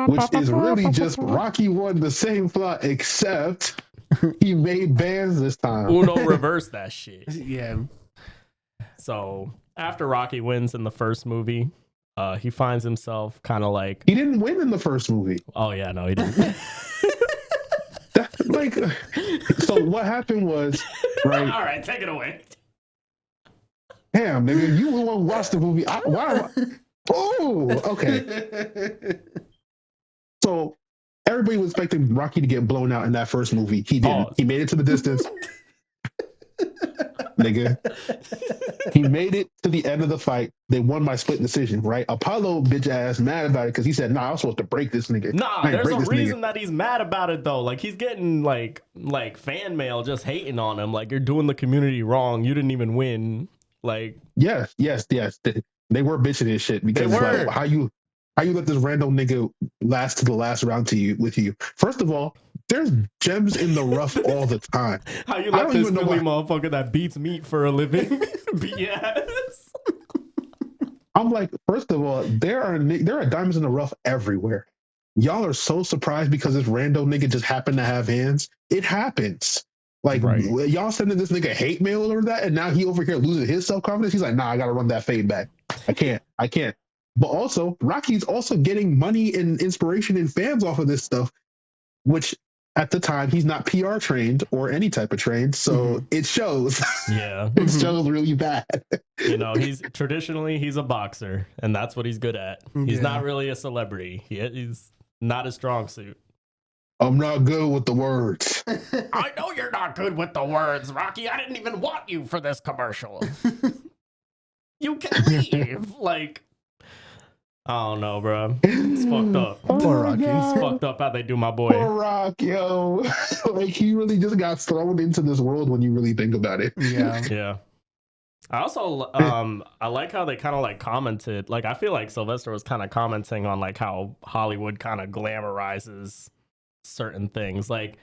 Which is really just Rocky 1, the same plot, except he made bands this time. Uno reversed that shit. Yeah. So after Rocky wins in the first movie, he finds himself kind of like... He didn't win in the first movie. Oh, yeah, no, he didn't. So what happened was, right? All right, take it away. Damn, nigga, you won't watch the movie. Oh, okay. So everybody was expecting Rocky to get blown out in that first movie. He didn't. He made it to the distance. Nigga. He made it to the end of the fight. They won by split decision, right? Apollo bitch ass mad about it because he said, nah, I was supposed to break this nigga. Nah, there's a reason that he's mad about it though. Like he's getting like fan mail just hating on him. Like you're doing the community wrong. You didn't even win. Like yes. They were bitching this shit because like, how you let this random nigga last to the last round with you. First of all, there's gems in the rough all the time. How you let this Philly motherfucker that beats meat for a living beat your ass? I'm like, first of all, there are diamonds in the rough everywhere. Y'all are so surprised because this random nigga just happened to have hands. It happens. Like, y'all sending this nigga hate mail over that, and now he over here losing his self-confidence. He's like, nah, I gotta run that fade back. I can't. But also, Rocky's also getting money and inspiration and fans off of this stuff, which at the time he's not PR trained or any type of trained, so it shows. Yeah, it shows really bad. You know, he's a boxer, and that's what he's good at. He's not really a celebrity. He's not a strong suit. I'm not good with the words. I know you're not good with the words, Rocky. I didn't even want you for this commercial. You can leave. Like, I don't know, bro. It's fucked up. Poor Rocky. It's fucked up how they do my boy. Poor Rock, yo. Like, he really just got thrown into this world when you really think about it. Yeah. I also, I like how they kind of like commented. Like, I feel like Sylvester was kind of commenting on like how Hollywood kind of glamorizes certain things. Like,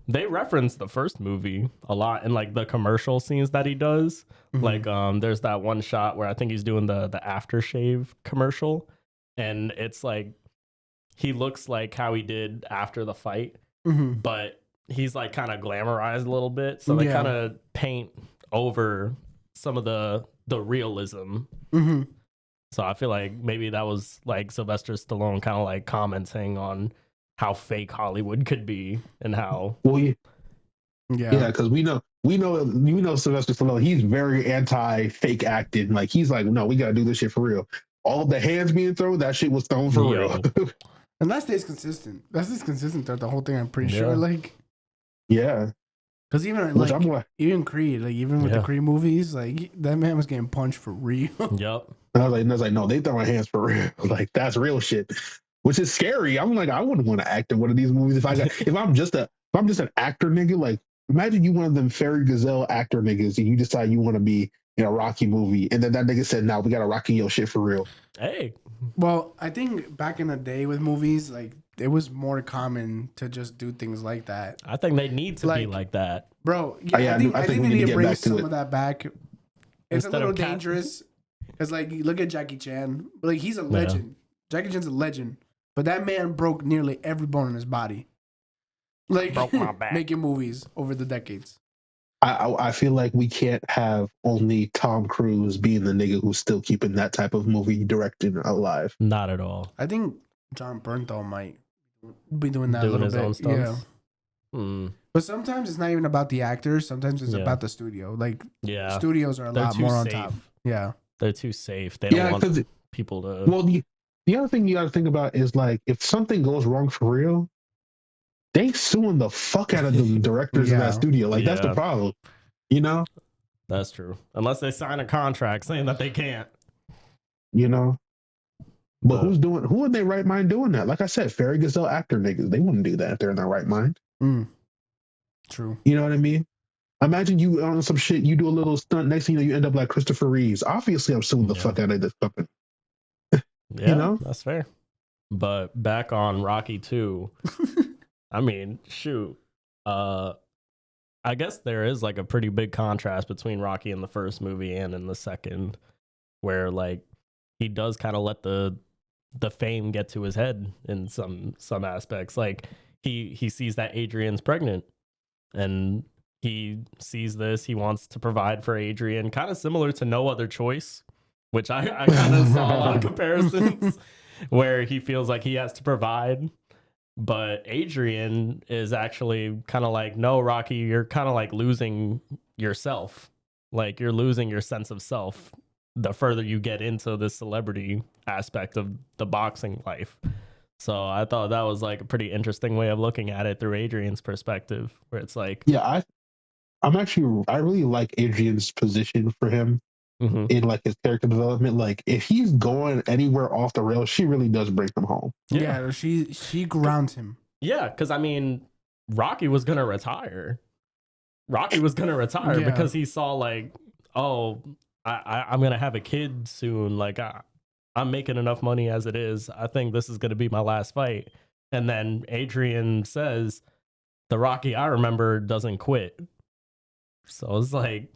they reference the first movie a lot in like the commercial scenes that he does. Like, there's that one shot where I think he's doing the aftershave commercial, and it's like he looks like how he did after the fight, but he's like kind of glamorized a little bit, so they kind of paint over some of the realism. So I feel like maybe that was like Sylvester Stallone kind of like commenting on how fake Hollywood could be and how because we know Sylvester Stallone, he's very anti-fake acting. Like, he's like, no, we gotta do this shit for real. All the hands being thrown, that shit was thrown for real. And that stays consistent. That stays consistent throughout the whole thing. I'm pretty sure. Like, yeah. Because even Which like even Creed, like even with the Creed movies, like that man was getting punched for real. Yep. And I was like, no, they throwing hands for real. Like that's real shit, which is scary. I'm like, I wouldn't want to act in one of these movies if I'm just an actor nigga. Like, imagine you one of them Fairy Gazelle actor niggas, and you decide you want to be in a Rocky movie, and then that nigga said, "Nah, we got to Rocky your shit for real." Hey. Well, I think back in the day with movies, like it was more common to just do things like that. I think they need to be like that, bro. Yeah, I think they need to bring some of that back. It's a little dangerous because, like, you look at Jackie Chan. Like, he's a legend. Jackie Chan's a legend, but that man broke nearly every bone in his body. Like, broke my back. Making movies over the decades. I feel like we can't have only Tom Cruise being the nigga who's still keeping that type of movie directing alive. Not at all. I think John Bernthal might be doing that a little bit. Own stunts. Yeah. But sometimes it's not even about the actors. Sometimes it's about the studio. Like, studios are a lot more on top. Yeah. They're too safe. They don't want people to. Well, the other thing you got to think about is, like, if something goes wrong for real, they suing the fuck out of the directors in that studio. Like, that's the problem. You know? That's true. Unless they sign a contract saying that they can't. You know? But who in their right mind doing that? Like I said, Fairy Gazelle actor niggas, they wouldn't do that if they're in their right mind. True. You know what I mean? Imagine you on some shit, you do a little stunt, next thing you know, you end up like Christopher Reeves. Obviously, I'm suing the fuck out of this company. Yeah, you know? That's fair. But back on Rocky 2, I mean, shoot. I guess there is like a pretty big contrast between Rocky in the first movie and in the second, where like he does kind of let the fame get to his head in some aspects. Like he sees that Adrian's pregnant, and he sees this. He wants to provide for Adrian, kind of similar to No Other Choice, which I kind of saw a lot of comparisons where he feels like he has to provide. But Adrian is actually kind of like, no, Rocky, you're kind of like losing yourself. Like, you're losing your sense of self the further you get into the celebrity aspect of the boxing life. So I thought that was like a pretty interesting way of looking at it through Adrian's perspective, where it's like, yeah, I really like Adrian's position for him in like his character development. Like, if he's going anywhere off the rails, she really does bring him home. Yeah, she grounds him. Yeah, because I mean, Rocky was gonna retire. Because he saw like, oh, I'm gonna have a kid soon. Like, I'm making enough money as it is. I think this is gonna be my last fight. And then Adrian says, "The Rocky I remember doesn't quit." So it's like,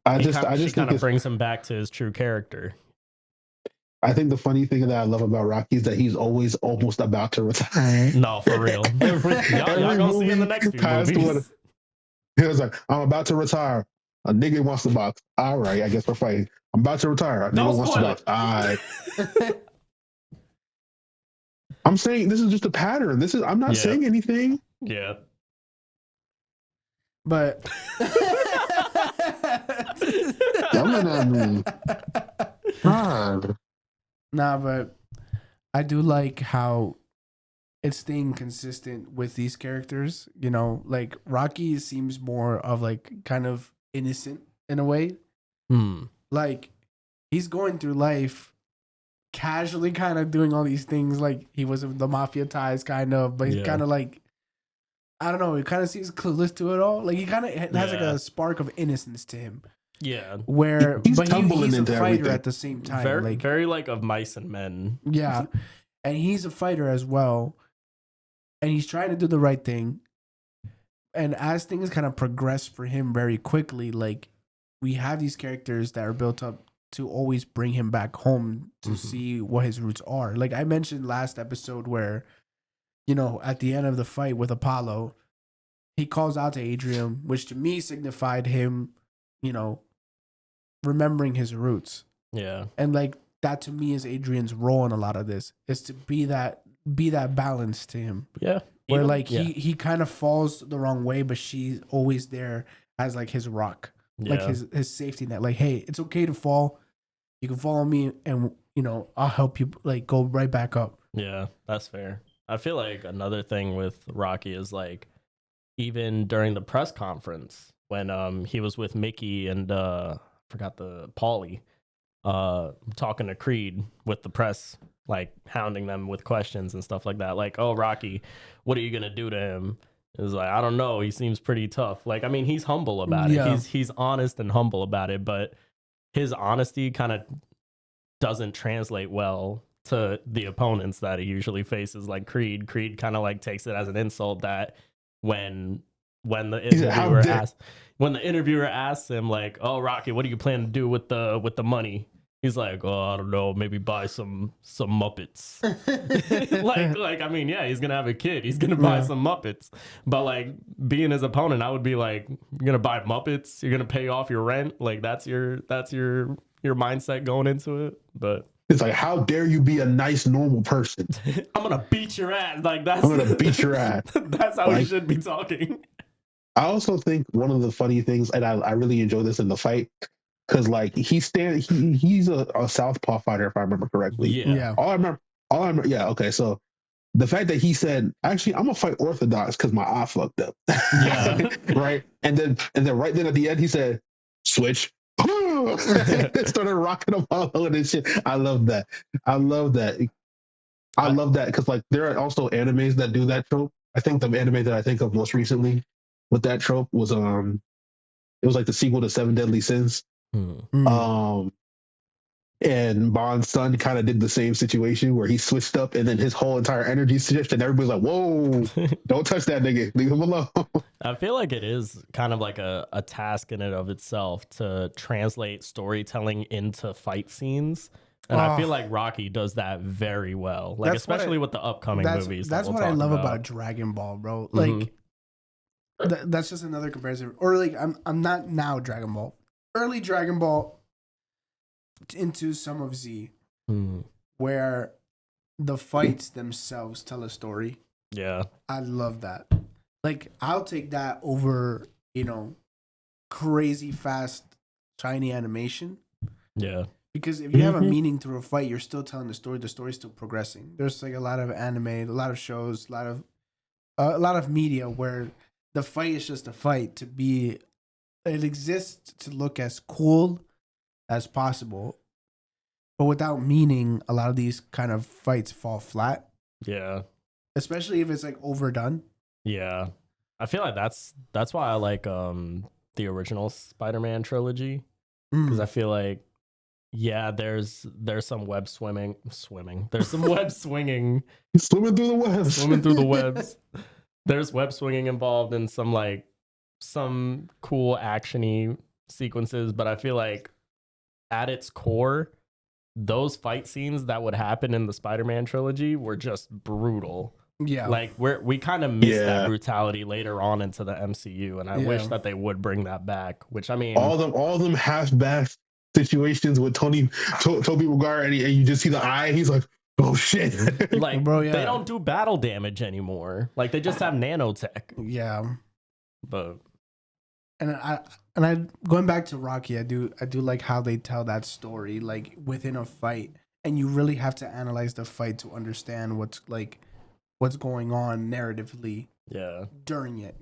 I just kind of brings him back to his true character. I think the funny thing that I love about Rocky is that he's always almost about to retire. No, for real. y'all gonna see in the next few movies. He was like, I'm about to retire. A nigga wants to box. All right, I guess we're fighting. I'm about to retire. A nigga wants to box. All right. I'm saying this is just a pattern. I'm not saying anything. Yeah. But God. Nah, but I do like how it's staying consistent with these characters. You know, like Rocky seems more of like kind of innocent in a way. Like he's going through life casually, kind of doing all these things. Like he was the mafia ties, kind of, but he's kind of like, I don't know. He kind of seems clueless to it all. Like he kind of has like a spark of innocence to him. Yeah, where he's a fighter everything at the same time. Very like of mice and men. Yeah, and he's a fighter as well, and he's trying to do the right thing. And as things kind of progress for him very quickly, like we have these characters that are built up to always bring him back home to see what his roots are. Like I mentioned last episode, where you know at the end of the fight with Apollo, he calls out to Adrian, which to me signified him, you know, remembering his roots. Yeah. And like that to me is Adrian's role in a lot of this, is to be that balance to him. Yeah. Where he kind of falls the wrong way, but she's always there as like his rock. Like his safety net. Like, hey, it's okay to fall. You can follow me and I'll help you like go right back up. Yeah, that's fair. I feel like another thing with Rocky is like even during the press conference when he was with Mickey and forgot the Paulie talking to Creed with the press, like hounding them with questions and stuff like that. Like, oh, Rocky, what are you gonna do to him? It was like, I don't know. He seems pretty tough. Like, I mean, he's humble about it. Yeah. He's honest and humble about it, but his honesty kind of doesn't translate well to the opponents that he usually faces, like Creed. Creed kind of like takes it as an insult that when the interviewer asks him like, "Oh, Rocky, what do you plan to do with the money?" He's like, "Oh, I don't know, maybe buy some Muppets." like I mean, yeah, he's gonna have a kid. He's gonna buy some Muppets. But like being his opponent, I would be like, "You're gonna buy Muppets? You're gonna pay off your rent? Like that's your mindset going into it." But it's like, how dare you be a nice, normal person? I'm gonna beat your ass. Like I'm gonna beat your ass. That's how he should be talking. I also think one of the funny things, and I really enjoy this in the fight, because like he's a southpaw fighter, if I remember correctly. Yeah. All I remember. Yeah. Okay. So the fact that he said, "Actually, I'm gonna fight orthodox because my eye fucked up." Yeah. Right. And then right then at the end, he said, "Switch." Started rocking Apollo and shit. I love that. I love that because like there are also animes that do that trope. I think the anime that I think of most recently with that trope was it was like the sequel to Seven Deadly Sins. And Bond's son kind of did the same situation where he switched up and then his whole entire energy shifted and everybody's like, "Whoa, don't touch that nigga, leave him alone." I feel like it is kind of like a task in and of itself to translate storytelling into fight scenes. And I feel like Rocky does that very well, like especially with the upcoming movies. That's what I love about Dragon Ball, bro. Like that's just another comparison. Or like I'm not now Dragon Ball, early Dragon Ball into some of Z, where the fights themselves tell a story. Yeah, I love that. Like I'll take that over, crazy fast, shiny animation. Yeah. Because if you have a meaning through a fight, you're still telling the story. The story's still progressing. There's like a lot of anime, a lot of shows, a lot of media where the fight is just a fight it exists to look as cool as possible, but without meaning, a lot of these kind of fights fall flat. Yeah. Especially if it's like overdone. Yeah. I feel like that's why I like the original Spider-Man trilogy, because I feel like there's some web swimming. There's some web swinging. Swimming through the webs. There's web swinging involved in some cool actiony sequences, but I feel like at its core, those fight scenes that would happen in the Spider-Man trilogy were just brutal. Yeah. Like we kind of missed that brutality later on into the MCU, and I wish that they would bring that back, which I mean all them half-back situations with Tobey Maguire and you just see the eye and he's like, "Oh shit." Like bro, they don't do battle damage anymore. Like they just have nanotech. Yeah. But I going back to Rocky, I do like how they tell that story like within a fight, and you really have to analyze the fight to understand what's going on narratively. Yeah. During it,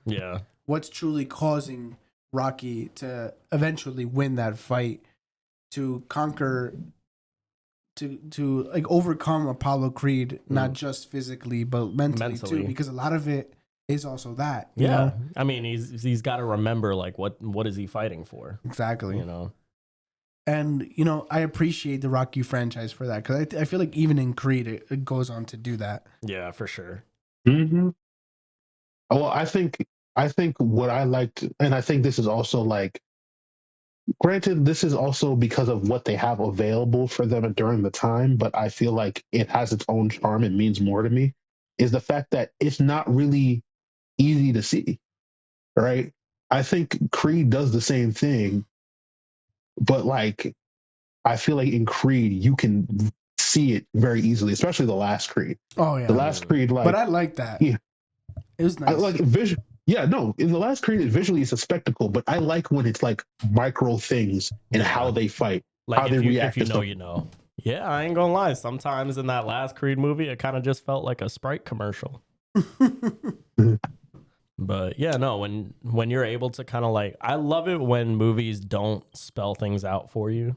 Yeah. What's truly causing Rocky to eventually win that fight, to conquer, to like overcome Apollo Creed, not just physically but mentally too, because a lot of it is also that. You know? I mean, he's got to remember like what is he fighting for? Exactly. And I appreciate the Rocky franchise for that, because I feel like even in Creed it goes on to do that. Yeah, for sure. Well, I think what I liked, and I think this is also like, granted, this is also because of what they have available for them during the time, but I feel like it has its own charm and means more to me, is the fact that it's not really easy to see, right? I think Creed does the same thing, but like, I feel like in Creed, you can see it very easily, especially the last Creed. Oh, yeah. The last Creed, like... But I like that. Yeah. It was nice. I like visual. Yeah, no, in the last Creed, visually it's a spectacle, but I like when it's like micro things and how they fight, like how they react. If you know, you know. Yeah, I ain't gonna lie. Sometimes in that last Creed movie, it kind of just felt like a Sprite commercial. But yeah, no, when you're able to kind of like, I love it when movies don't spell things out for you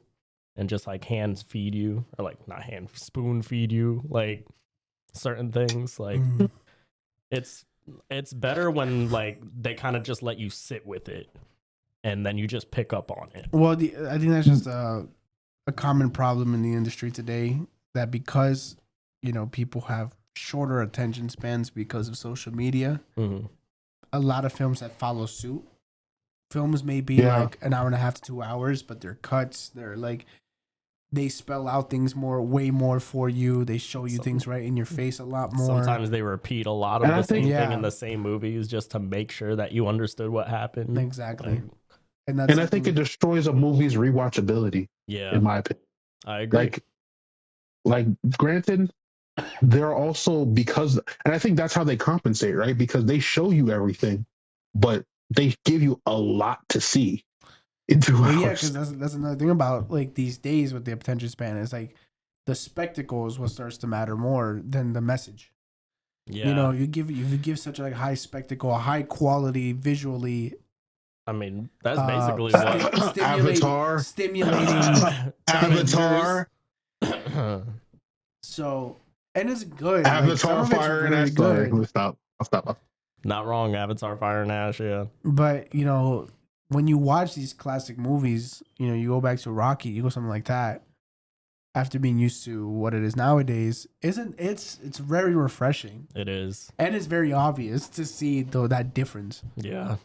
and just like hands feed you, or like not hand, spoon feed you like certain things. Like it's better when like they kind of just let you sit with it and then you just pick up on it. Well, I think that's just a common problem in the industry today, that because, you know, people have shorter attention spans because of social media, a lot of films that follow suit. Films may be like an hour and a half to 2 hours, but they're cuts. They're like, they spell out things way more for you. They show you things right in your face a lot more. Sometimes they repeat a lot of the same thing in the same movies just to make sure that you understood what happened. Exactly. Like, and I think it destroys a movie's rewatchability. Yeah, in my opinion, I agree. Like granted, they're also, because, and I think that's how they compensate, right? Because they show you everything, but they give you a lot to see in 2 hours. Yeah, because that's another thing about like these days with the attention span, is like the spectacle is what starts to matter more than the message. Yeah, you know, you give such a like high spectacle, a high quality visually. I mean, that's basically what Avatar, stimulating Avatar. So, and it's good. Avatar, like, Fire and Ash. Sorry, I'll stop. Not wrong, Avatar, Fire and Ash. Yeah, but you know, when you watch these classic movies, you know, you go back to Rocky, you go something like that. After being used to what it is nowadays, it's very refreshing. It is, and it's very obvious to see that difference. Yeah.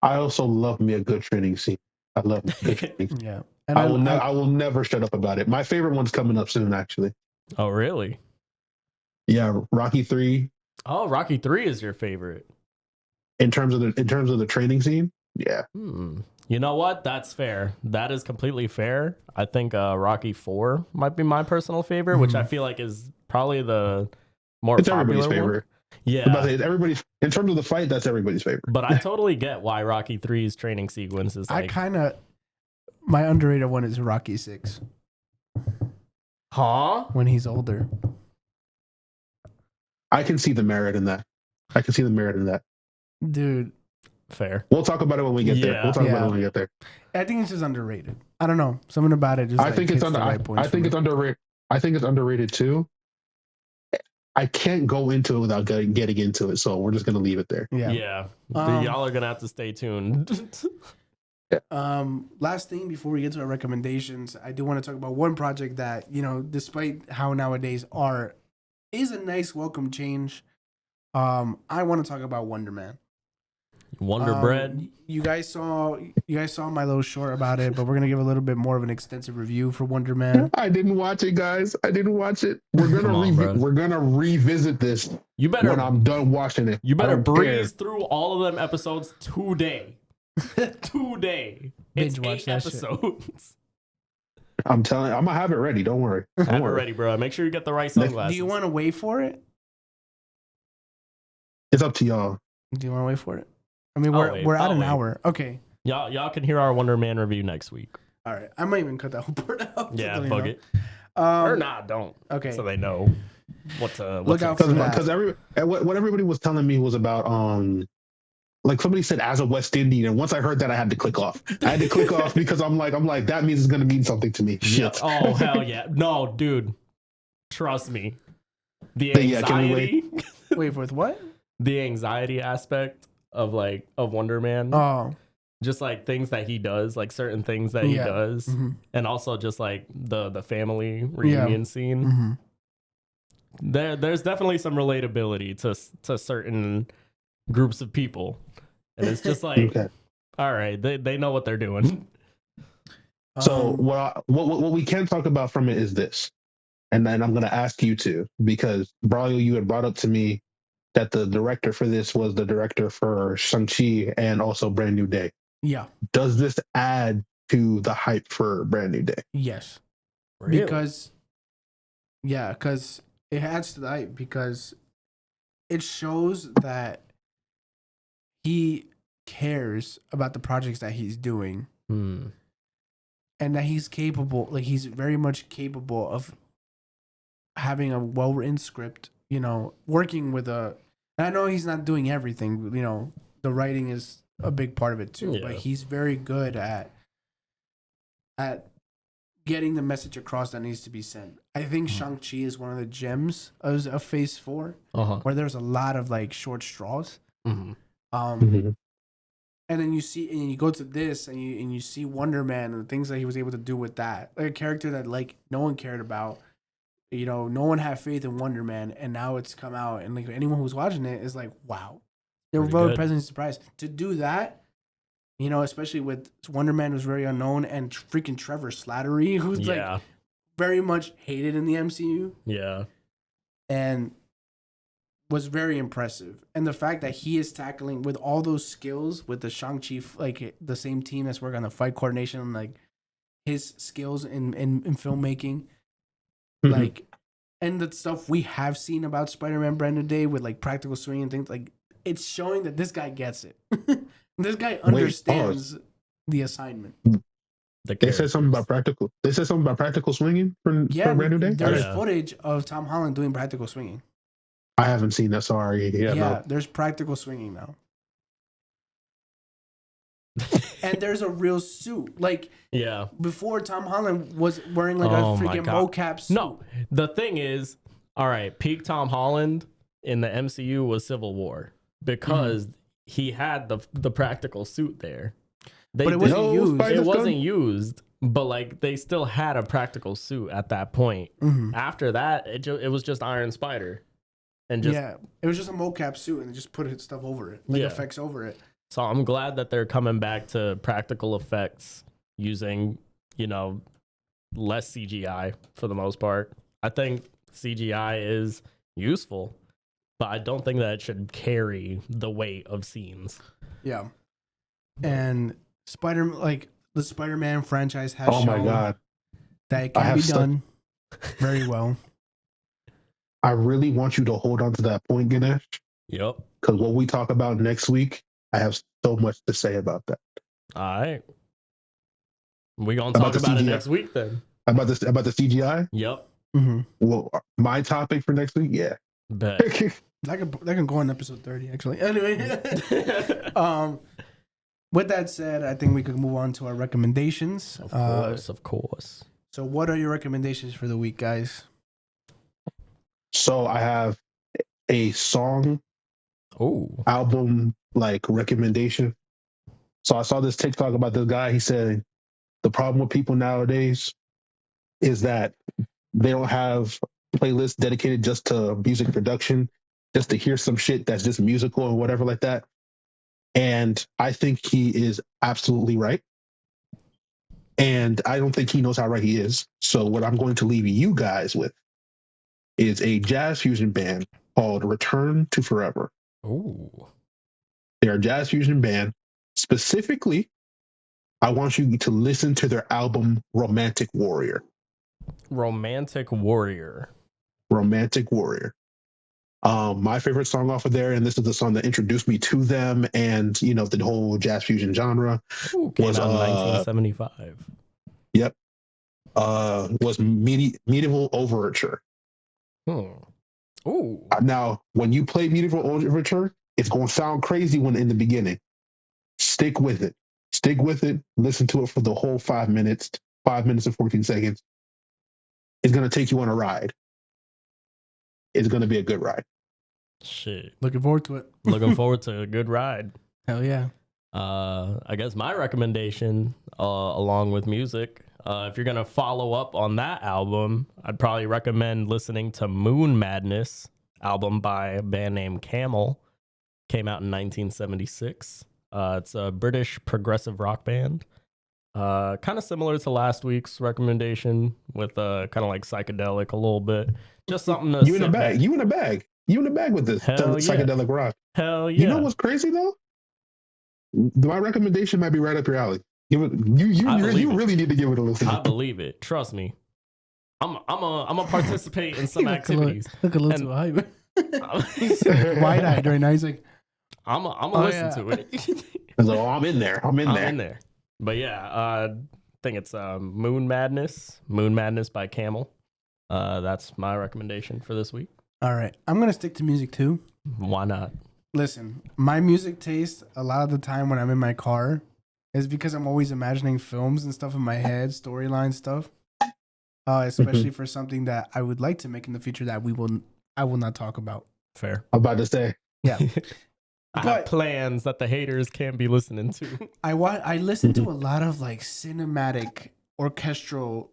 I also love me a good training scene. I love a good training scene. Yeah. And I will never shut up about it. My favorite one's coming up soon, actually. Oh, really? Yeah, Rocky 3. Oh, Rocky 3 is your favorite. In terms of the training scene? Yeah. You know what? That's fair. That is completely fair. I think Rocky 4 might be my personal favorite, which I feel like is probably the more popular everybody's favorite. One. Yeah. Everybody's, in terms of the fight, that's everybody's favorite. But I totally get why Rocky 3's training sequence is like... My underrated one is Rocky 6. Huh? When he's older. I can see the merit in that. Dude. Fair. We'll talk about it when we get there. We'll talk about it when we get there. I think it's just underrated. I don't know. Something about it just I think it's underrated. I think it's underrated too. I can't go into it without getting into it, so we're just gonna leave it there. Yeah. Y'all are gonna have to stay tuned. Last thing before we get to our recommendations, I do want to talk about one project that, you know, despite how nowadays art is a nice welcome change. I want to talk about Wonder Man. Wonder Bread. You guys saw my little short about it, but we're gonna give a little bit more of an extensive review for Wonder Man. I didn't watch it, guys. We're gonna revisit this. You better, when I'm done watching it. You better breeze through all of them episodes today. Today. It's 8 episodes. I'm telling you, I'm gonna have it ready. Don't worry. Have it ready, bro. Make sure you get the right sunglasses. Do you want to wait for it? It's up to y'all. Do you want to wait for it? I mean, we're at an hour. Okay. Y'all can hear our Wonder Man review next week. All right. I might even cut that whole part out. Yeah, fuck it. Or not, don't. Okay. So they know what to look out for that. Because what everybody was telling me was about like somebody said as a West Indian, and once I heard that, I had to click off. Because I'm like that means it's gonna mean something to me. Shit. Oh hell yeah. No, dude. Trust me. The anxiety. Wait for what? The anxiety aspect of Wonder Man. Oh. Just like things that he does, like certain things that he does. Mm-hmm. And also just like the family reunion scene. Mm-hmm. There's definitely some relatability to certain groups of people. And it's just like, all right, they know what they're doing. So what we can talk about from it is this. And then I'm going to ask you to, because Braulio, you had brought up to me that the director for this was the director for Shang-Chi and also Brand New Day. Yeah. Does this add to the hype for Brand New Day? Yes. Really? Because it adds to the hype, because it shows that he cares about the projects that he's doing. and that he's capable. Like he's very much capable of having a well-written script. You know, working with a. And I know he's not doing everything. You know, the writing is a big part of it too. But he's very good at getting the message across that needs to be sent. I think Shang-Chi is one of the gems of Phase 4, where there's a lot of like short straws. And then you go to this and you see Wonder Man and the things that he was able to do with that. Like a character that like no one cared about. You know, no one had faith in Wonder Man, and now it's come out, and like anyone who's watching it is like, wow. They were very pleasantly surprised. To do that, you know, especially with Wonder Man who's very unknown and freaking Trevor Slattery, who's like very much hated in the MCU. Yeah. And was very impressive. And the fact that he is tackling with all those skills with the Shang-Chi, like the same team that's working on the fight coordination, and like his skills in filmmaking, like, and the stuff we have seen about Spider-Man Brand Day with like practical swing and things, like it's showing that this guy gets it. This guy understands the assignment. They said something about practical. They said something about practical swinging for Brand New Day. There's footage of Tom Holland doing practical swinging. I haven't seen that. Sorry. Yeah, there's practical swinging now. And there's a real suit. Like, before Tom Holland was wearing like a freaking mocap suit. No, the thing is, all right, peak Tom Holland in the MCU was Civil War because he had the practical suit there. But it wasn't used. It wasn't used, but like they still had a practical suit at that point. After that, it was just Iron Spider. And just, it was just a mocap suit, and they just put stuff over it, like effects over it. So I'm glad that they're coming back to practical effects using, you know, less CGI for the most part. I think CGI is useful, but I don't think that it should carry the weight of scenes. Yeah. And the Spider-Man franchise has shown that it can be done very well. I really want you to hold on to that point, Ganesh. Yep. Because what we talk about next week, I have so much to say about that. All right. We're going to talk about it next week then. About the CGI? Yep. Well, my topic for next week, Bet. that can go on episode 30, actually. Anyway. With that said, I think we could move on to our recommendations. Of course. So what are your recommendations for the week, guys? So I have a song album like recommendation. So I saw this TikTok about this guy. He said the problem with people nowadays is that they don't have playlists dedicated just to music production, just to hear some shit that's just musical or whatever like that. And I think he is absolutely right. And I don't think he knows how right he is. So what I'm going to leave you guys with is a jazz fusion band called Return to Forever. Ooh. They're a jazz fusion band. Specifically, I want you to listen to their album Romantic Warrior. Romantic Warrior. My favorite song off of there, and this is the song that introduced me to them and, you know, the whole jazz fusion genre. Came out in 1975. Yep. Was Medieval Overture. Ooh. Now, when you play Medieval Overture, it's going to sound crazy in the beginning. Stick with it. Listen to it for the whole 5 minutes. 5 minutes and 14 seconds. It's going to take you on a ride. It's going to be a good ride. Shit. Looking forward to it. Looking forward to a good ride. Hell yeah. I guess my recommendation, along with music, if you're going to follow up on that album, I'd probably recommend listening to Moon Madness, album by a band named Camel. Came out in 1976. It's a British progressive rock band. Kind of similar to last week's recommendation with kind of like psychedelic a little bit. Just something to You in a bag with this psychedelic rock. Hell yeah. You know what's crazy though? My recommendation might be right up your alley. You really need to give it a listen. I believe it. Trust me. I'm a participate in some activities. Look a little too hype. Wide-eyed right now. He's like, I'm a listen to it. I was like, I'm in there. I'm in there. But yeah, think it's Moon Madness. Moon Madness by Camel. That's my recommendation for this week. All right. I'm going to stick to music too. Why not? Listen, my music taste, a lot of the time when I'm in my car, is because I'm always imagining films and stuff in my head, storyline stuff. Especially for something that I would like to make in the future that I will not talk about. Fair. I'm about to say. Yeah. I have plans that the haters can't be listening to. I listen to a lot of like cinematic, orchestral,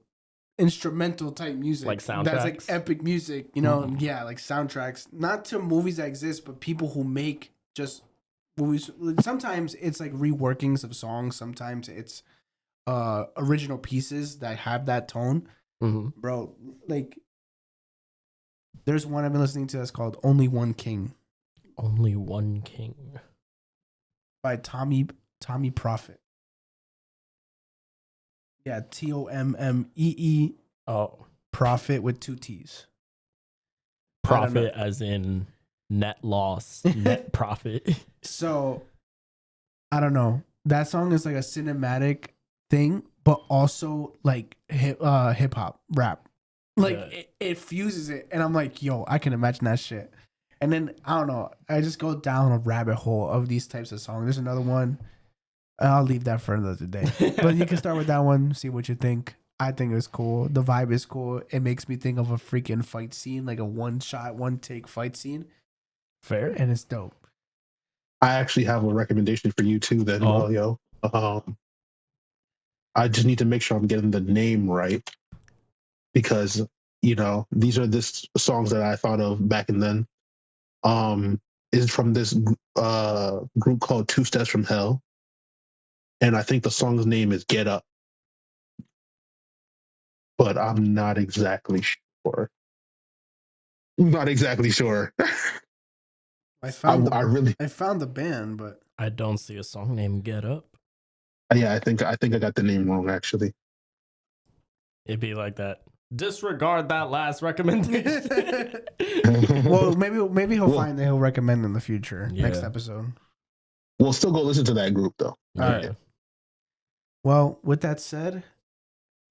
instrumental type music, like soundtracks. That's like epic music, you know. Yeah, like soundtracks, not to movies that exist, but people who make just movies. Sometimes it's like reworkings of songs. Sometimes it's original pieces that have that tone. Bro, like there's one I've been listening to that's called "Only One King." Only One King by Tommy Prophet. Yeah, Tommee. Oh, Profit with 2 T's. Profit as in net loss, net profit. So, I don't know. That song is like a cinematic thing, but also like hip hop rap. Like it fuses it, and I'm like, yo, I can imagine that shit. And then I don't know. I just go down a rabbit hole of these types of songs. There's another one. I'll leave that for another day. But you can start with that one. See what you think. I think it's cool. The vibe is cool. It makes me think of a freaking fight scene, like a one shot, one take fight scene. Fair. And it's dope. I actually have a recommendation for you too, then, Braulio. I just need to make sure I'm getting the name right because, you know, these are this songs that I thought of back and then. Is from this group called Two Steps from Hell. And I think the song's name is Get Up. But I'm not exactly sure. I found the band, but I don't see a song named Get Up. Yeah, I think I got the name wrong actually. It'd be like that. Disregard that last recommendation. Well, maybe he'll find that he'll recommend in the future next episode. We'll still go listen to that group though. Yeah. All right. Well, with that said,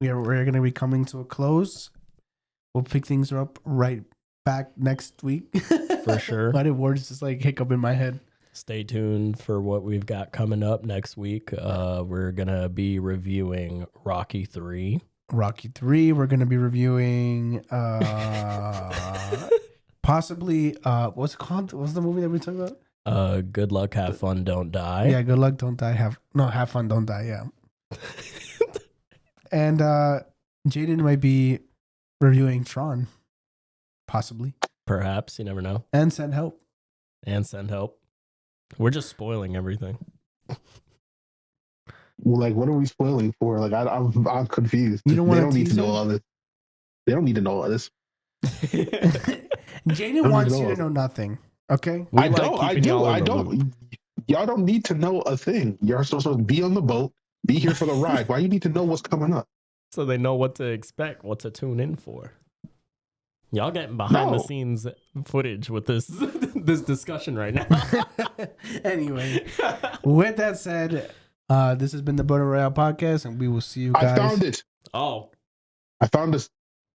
we're going to be coming to a close. We'll pick things up right back next week. For sure. Why did words just like hiccup in my head? Stay tuned for what we've got coming up next week. We're going to be reviewing Rocky 3. Rocky 3. We're going to be reviewing possibly what's it called? What's the movie that we talked about? Good Luck, Have Fun, Don't Die. Yeah, Good Luck, Don't Die. Have Fun, Don't Die. Yeah. And Jaydon might be reviewing Tron, possibly. Perhaps, you never know. And Send Help. We're just spoiling everything. Well, like, what are we spoiling for? Like, I'm confused. You don't want They don't need to teaser? know all this. They don't need to know all this. Jaydon wants you to know nothing. Okay. I don't. Y'all don't need to know a thing. You're supposed to be on the boat, be here for the ride. Why you need to know what's coming up? So they know what to expect, what to tune in for. Y'all getting behind the scenes footage with this this discussion right now. Anyway, with that said, this has been the Brodent Royale podcast, and we will see you guys. I found it. Oh. I found this.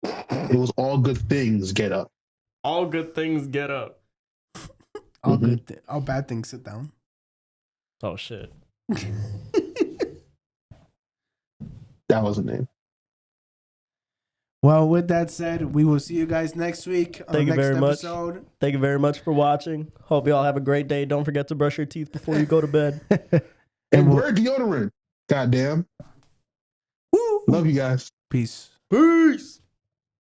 It was All Good Things Get Up. All Good Things Get Up. All bad things sit down. Oh, shit. That was the name. Well, with that said, we will see you guys next week on the next episode. Thank you very much for watching. Hope you all have a great day. Don't forget to brush your teeth before you go to bed. And wear deodorant. Goddamn. Woo. Love you guys. Peace. Peace.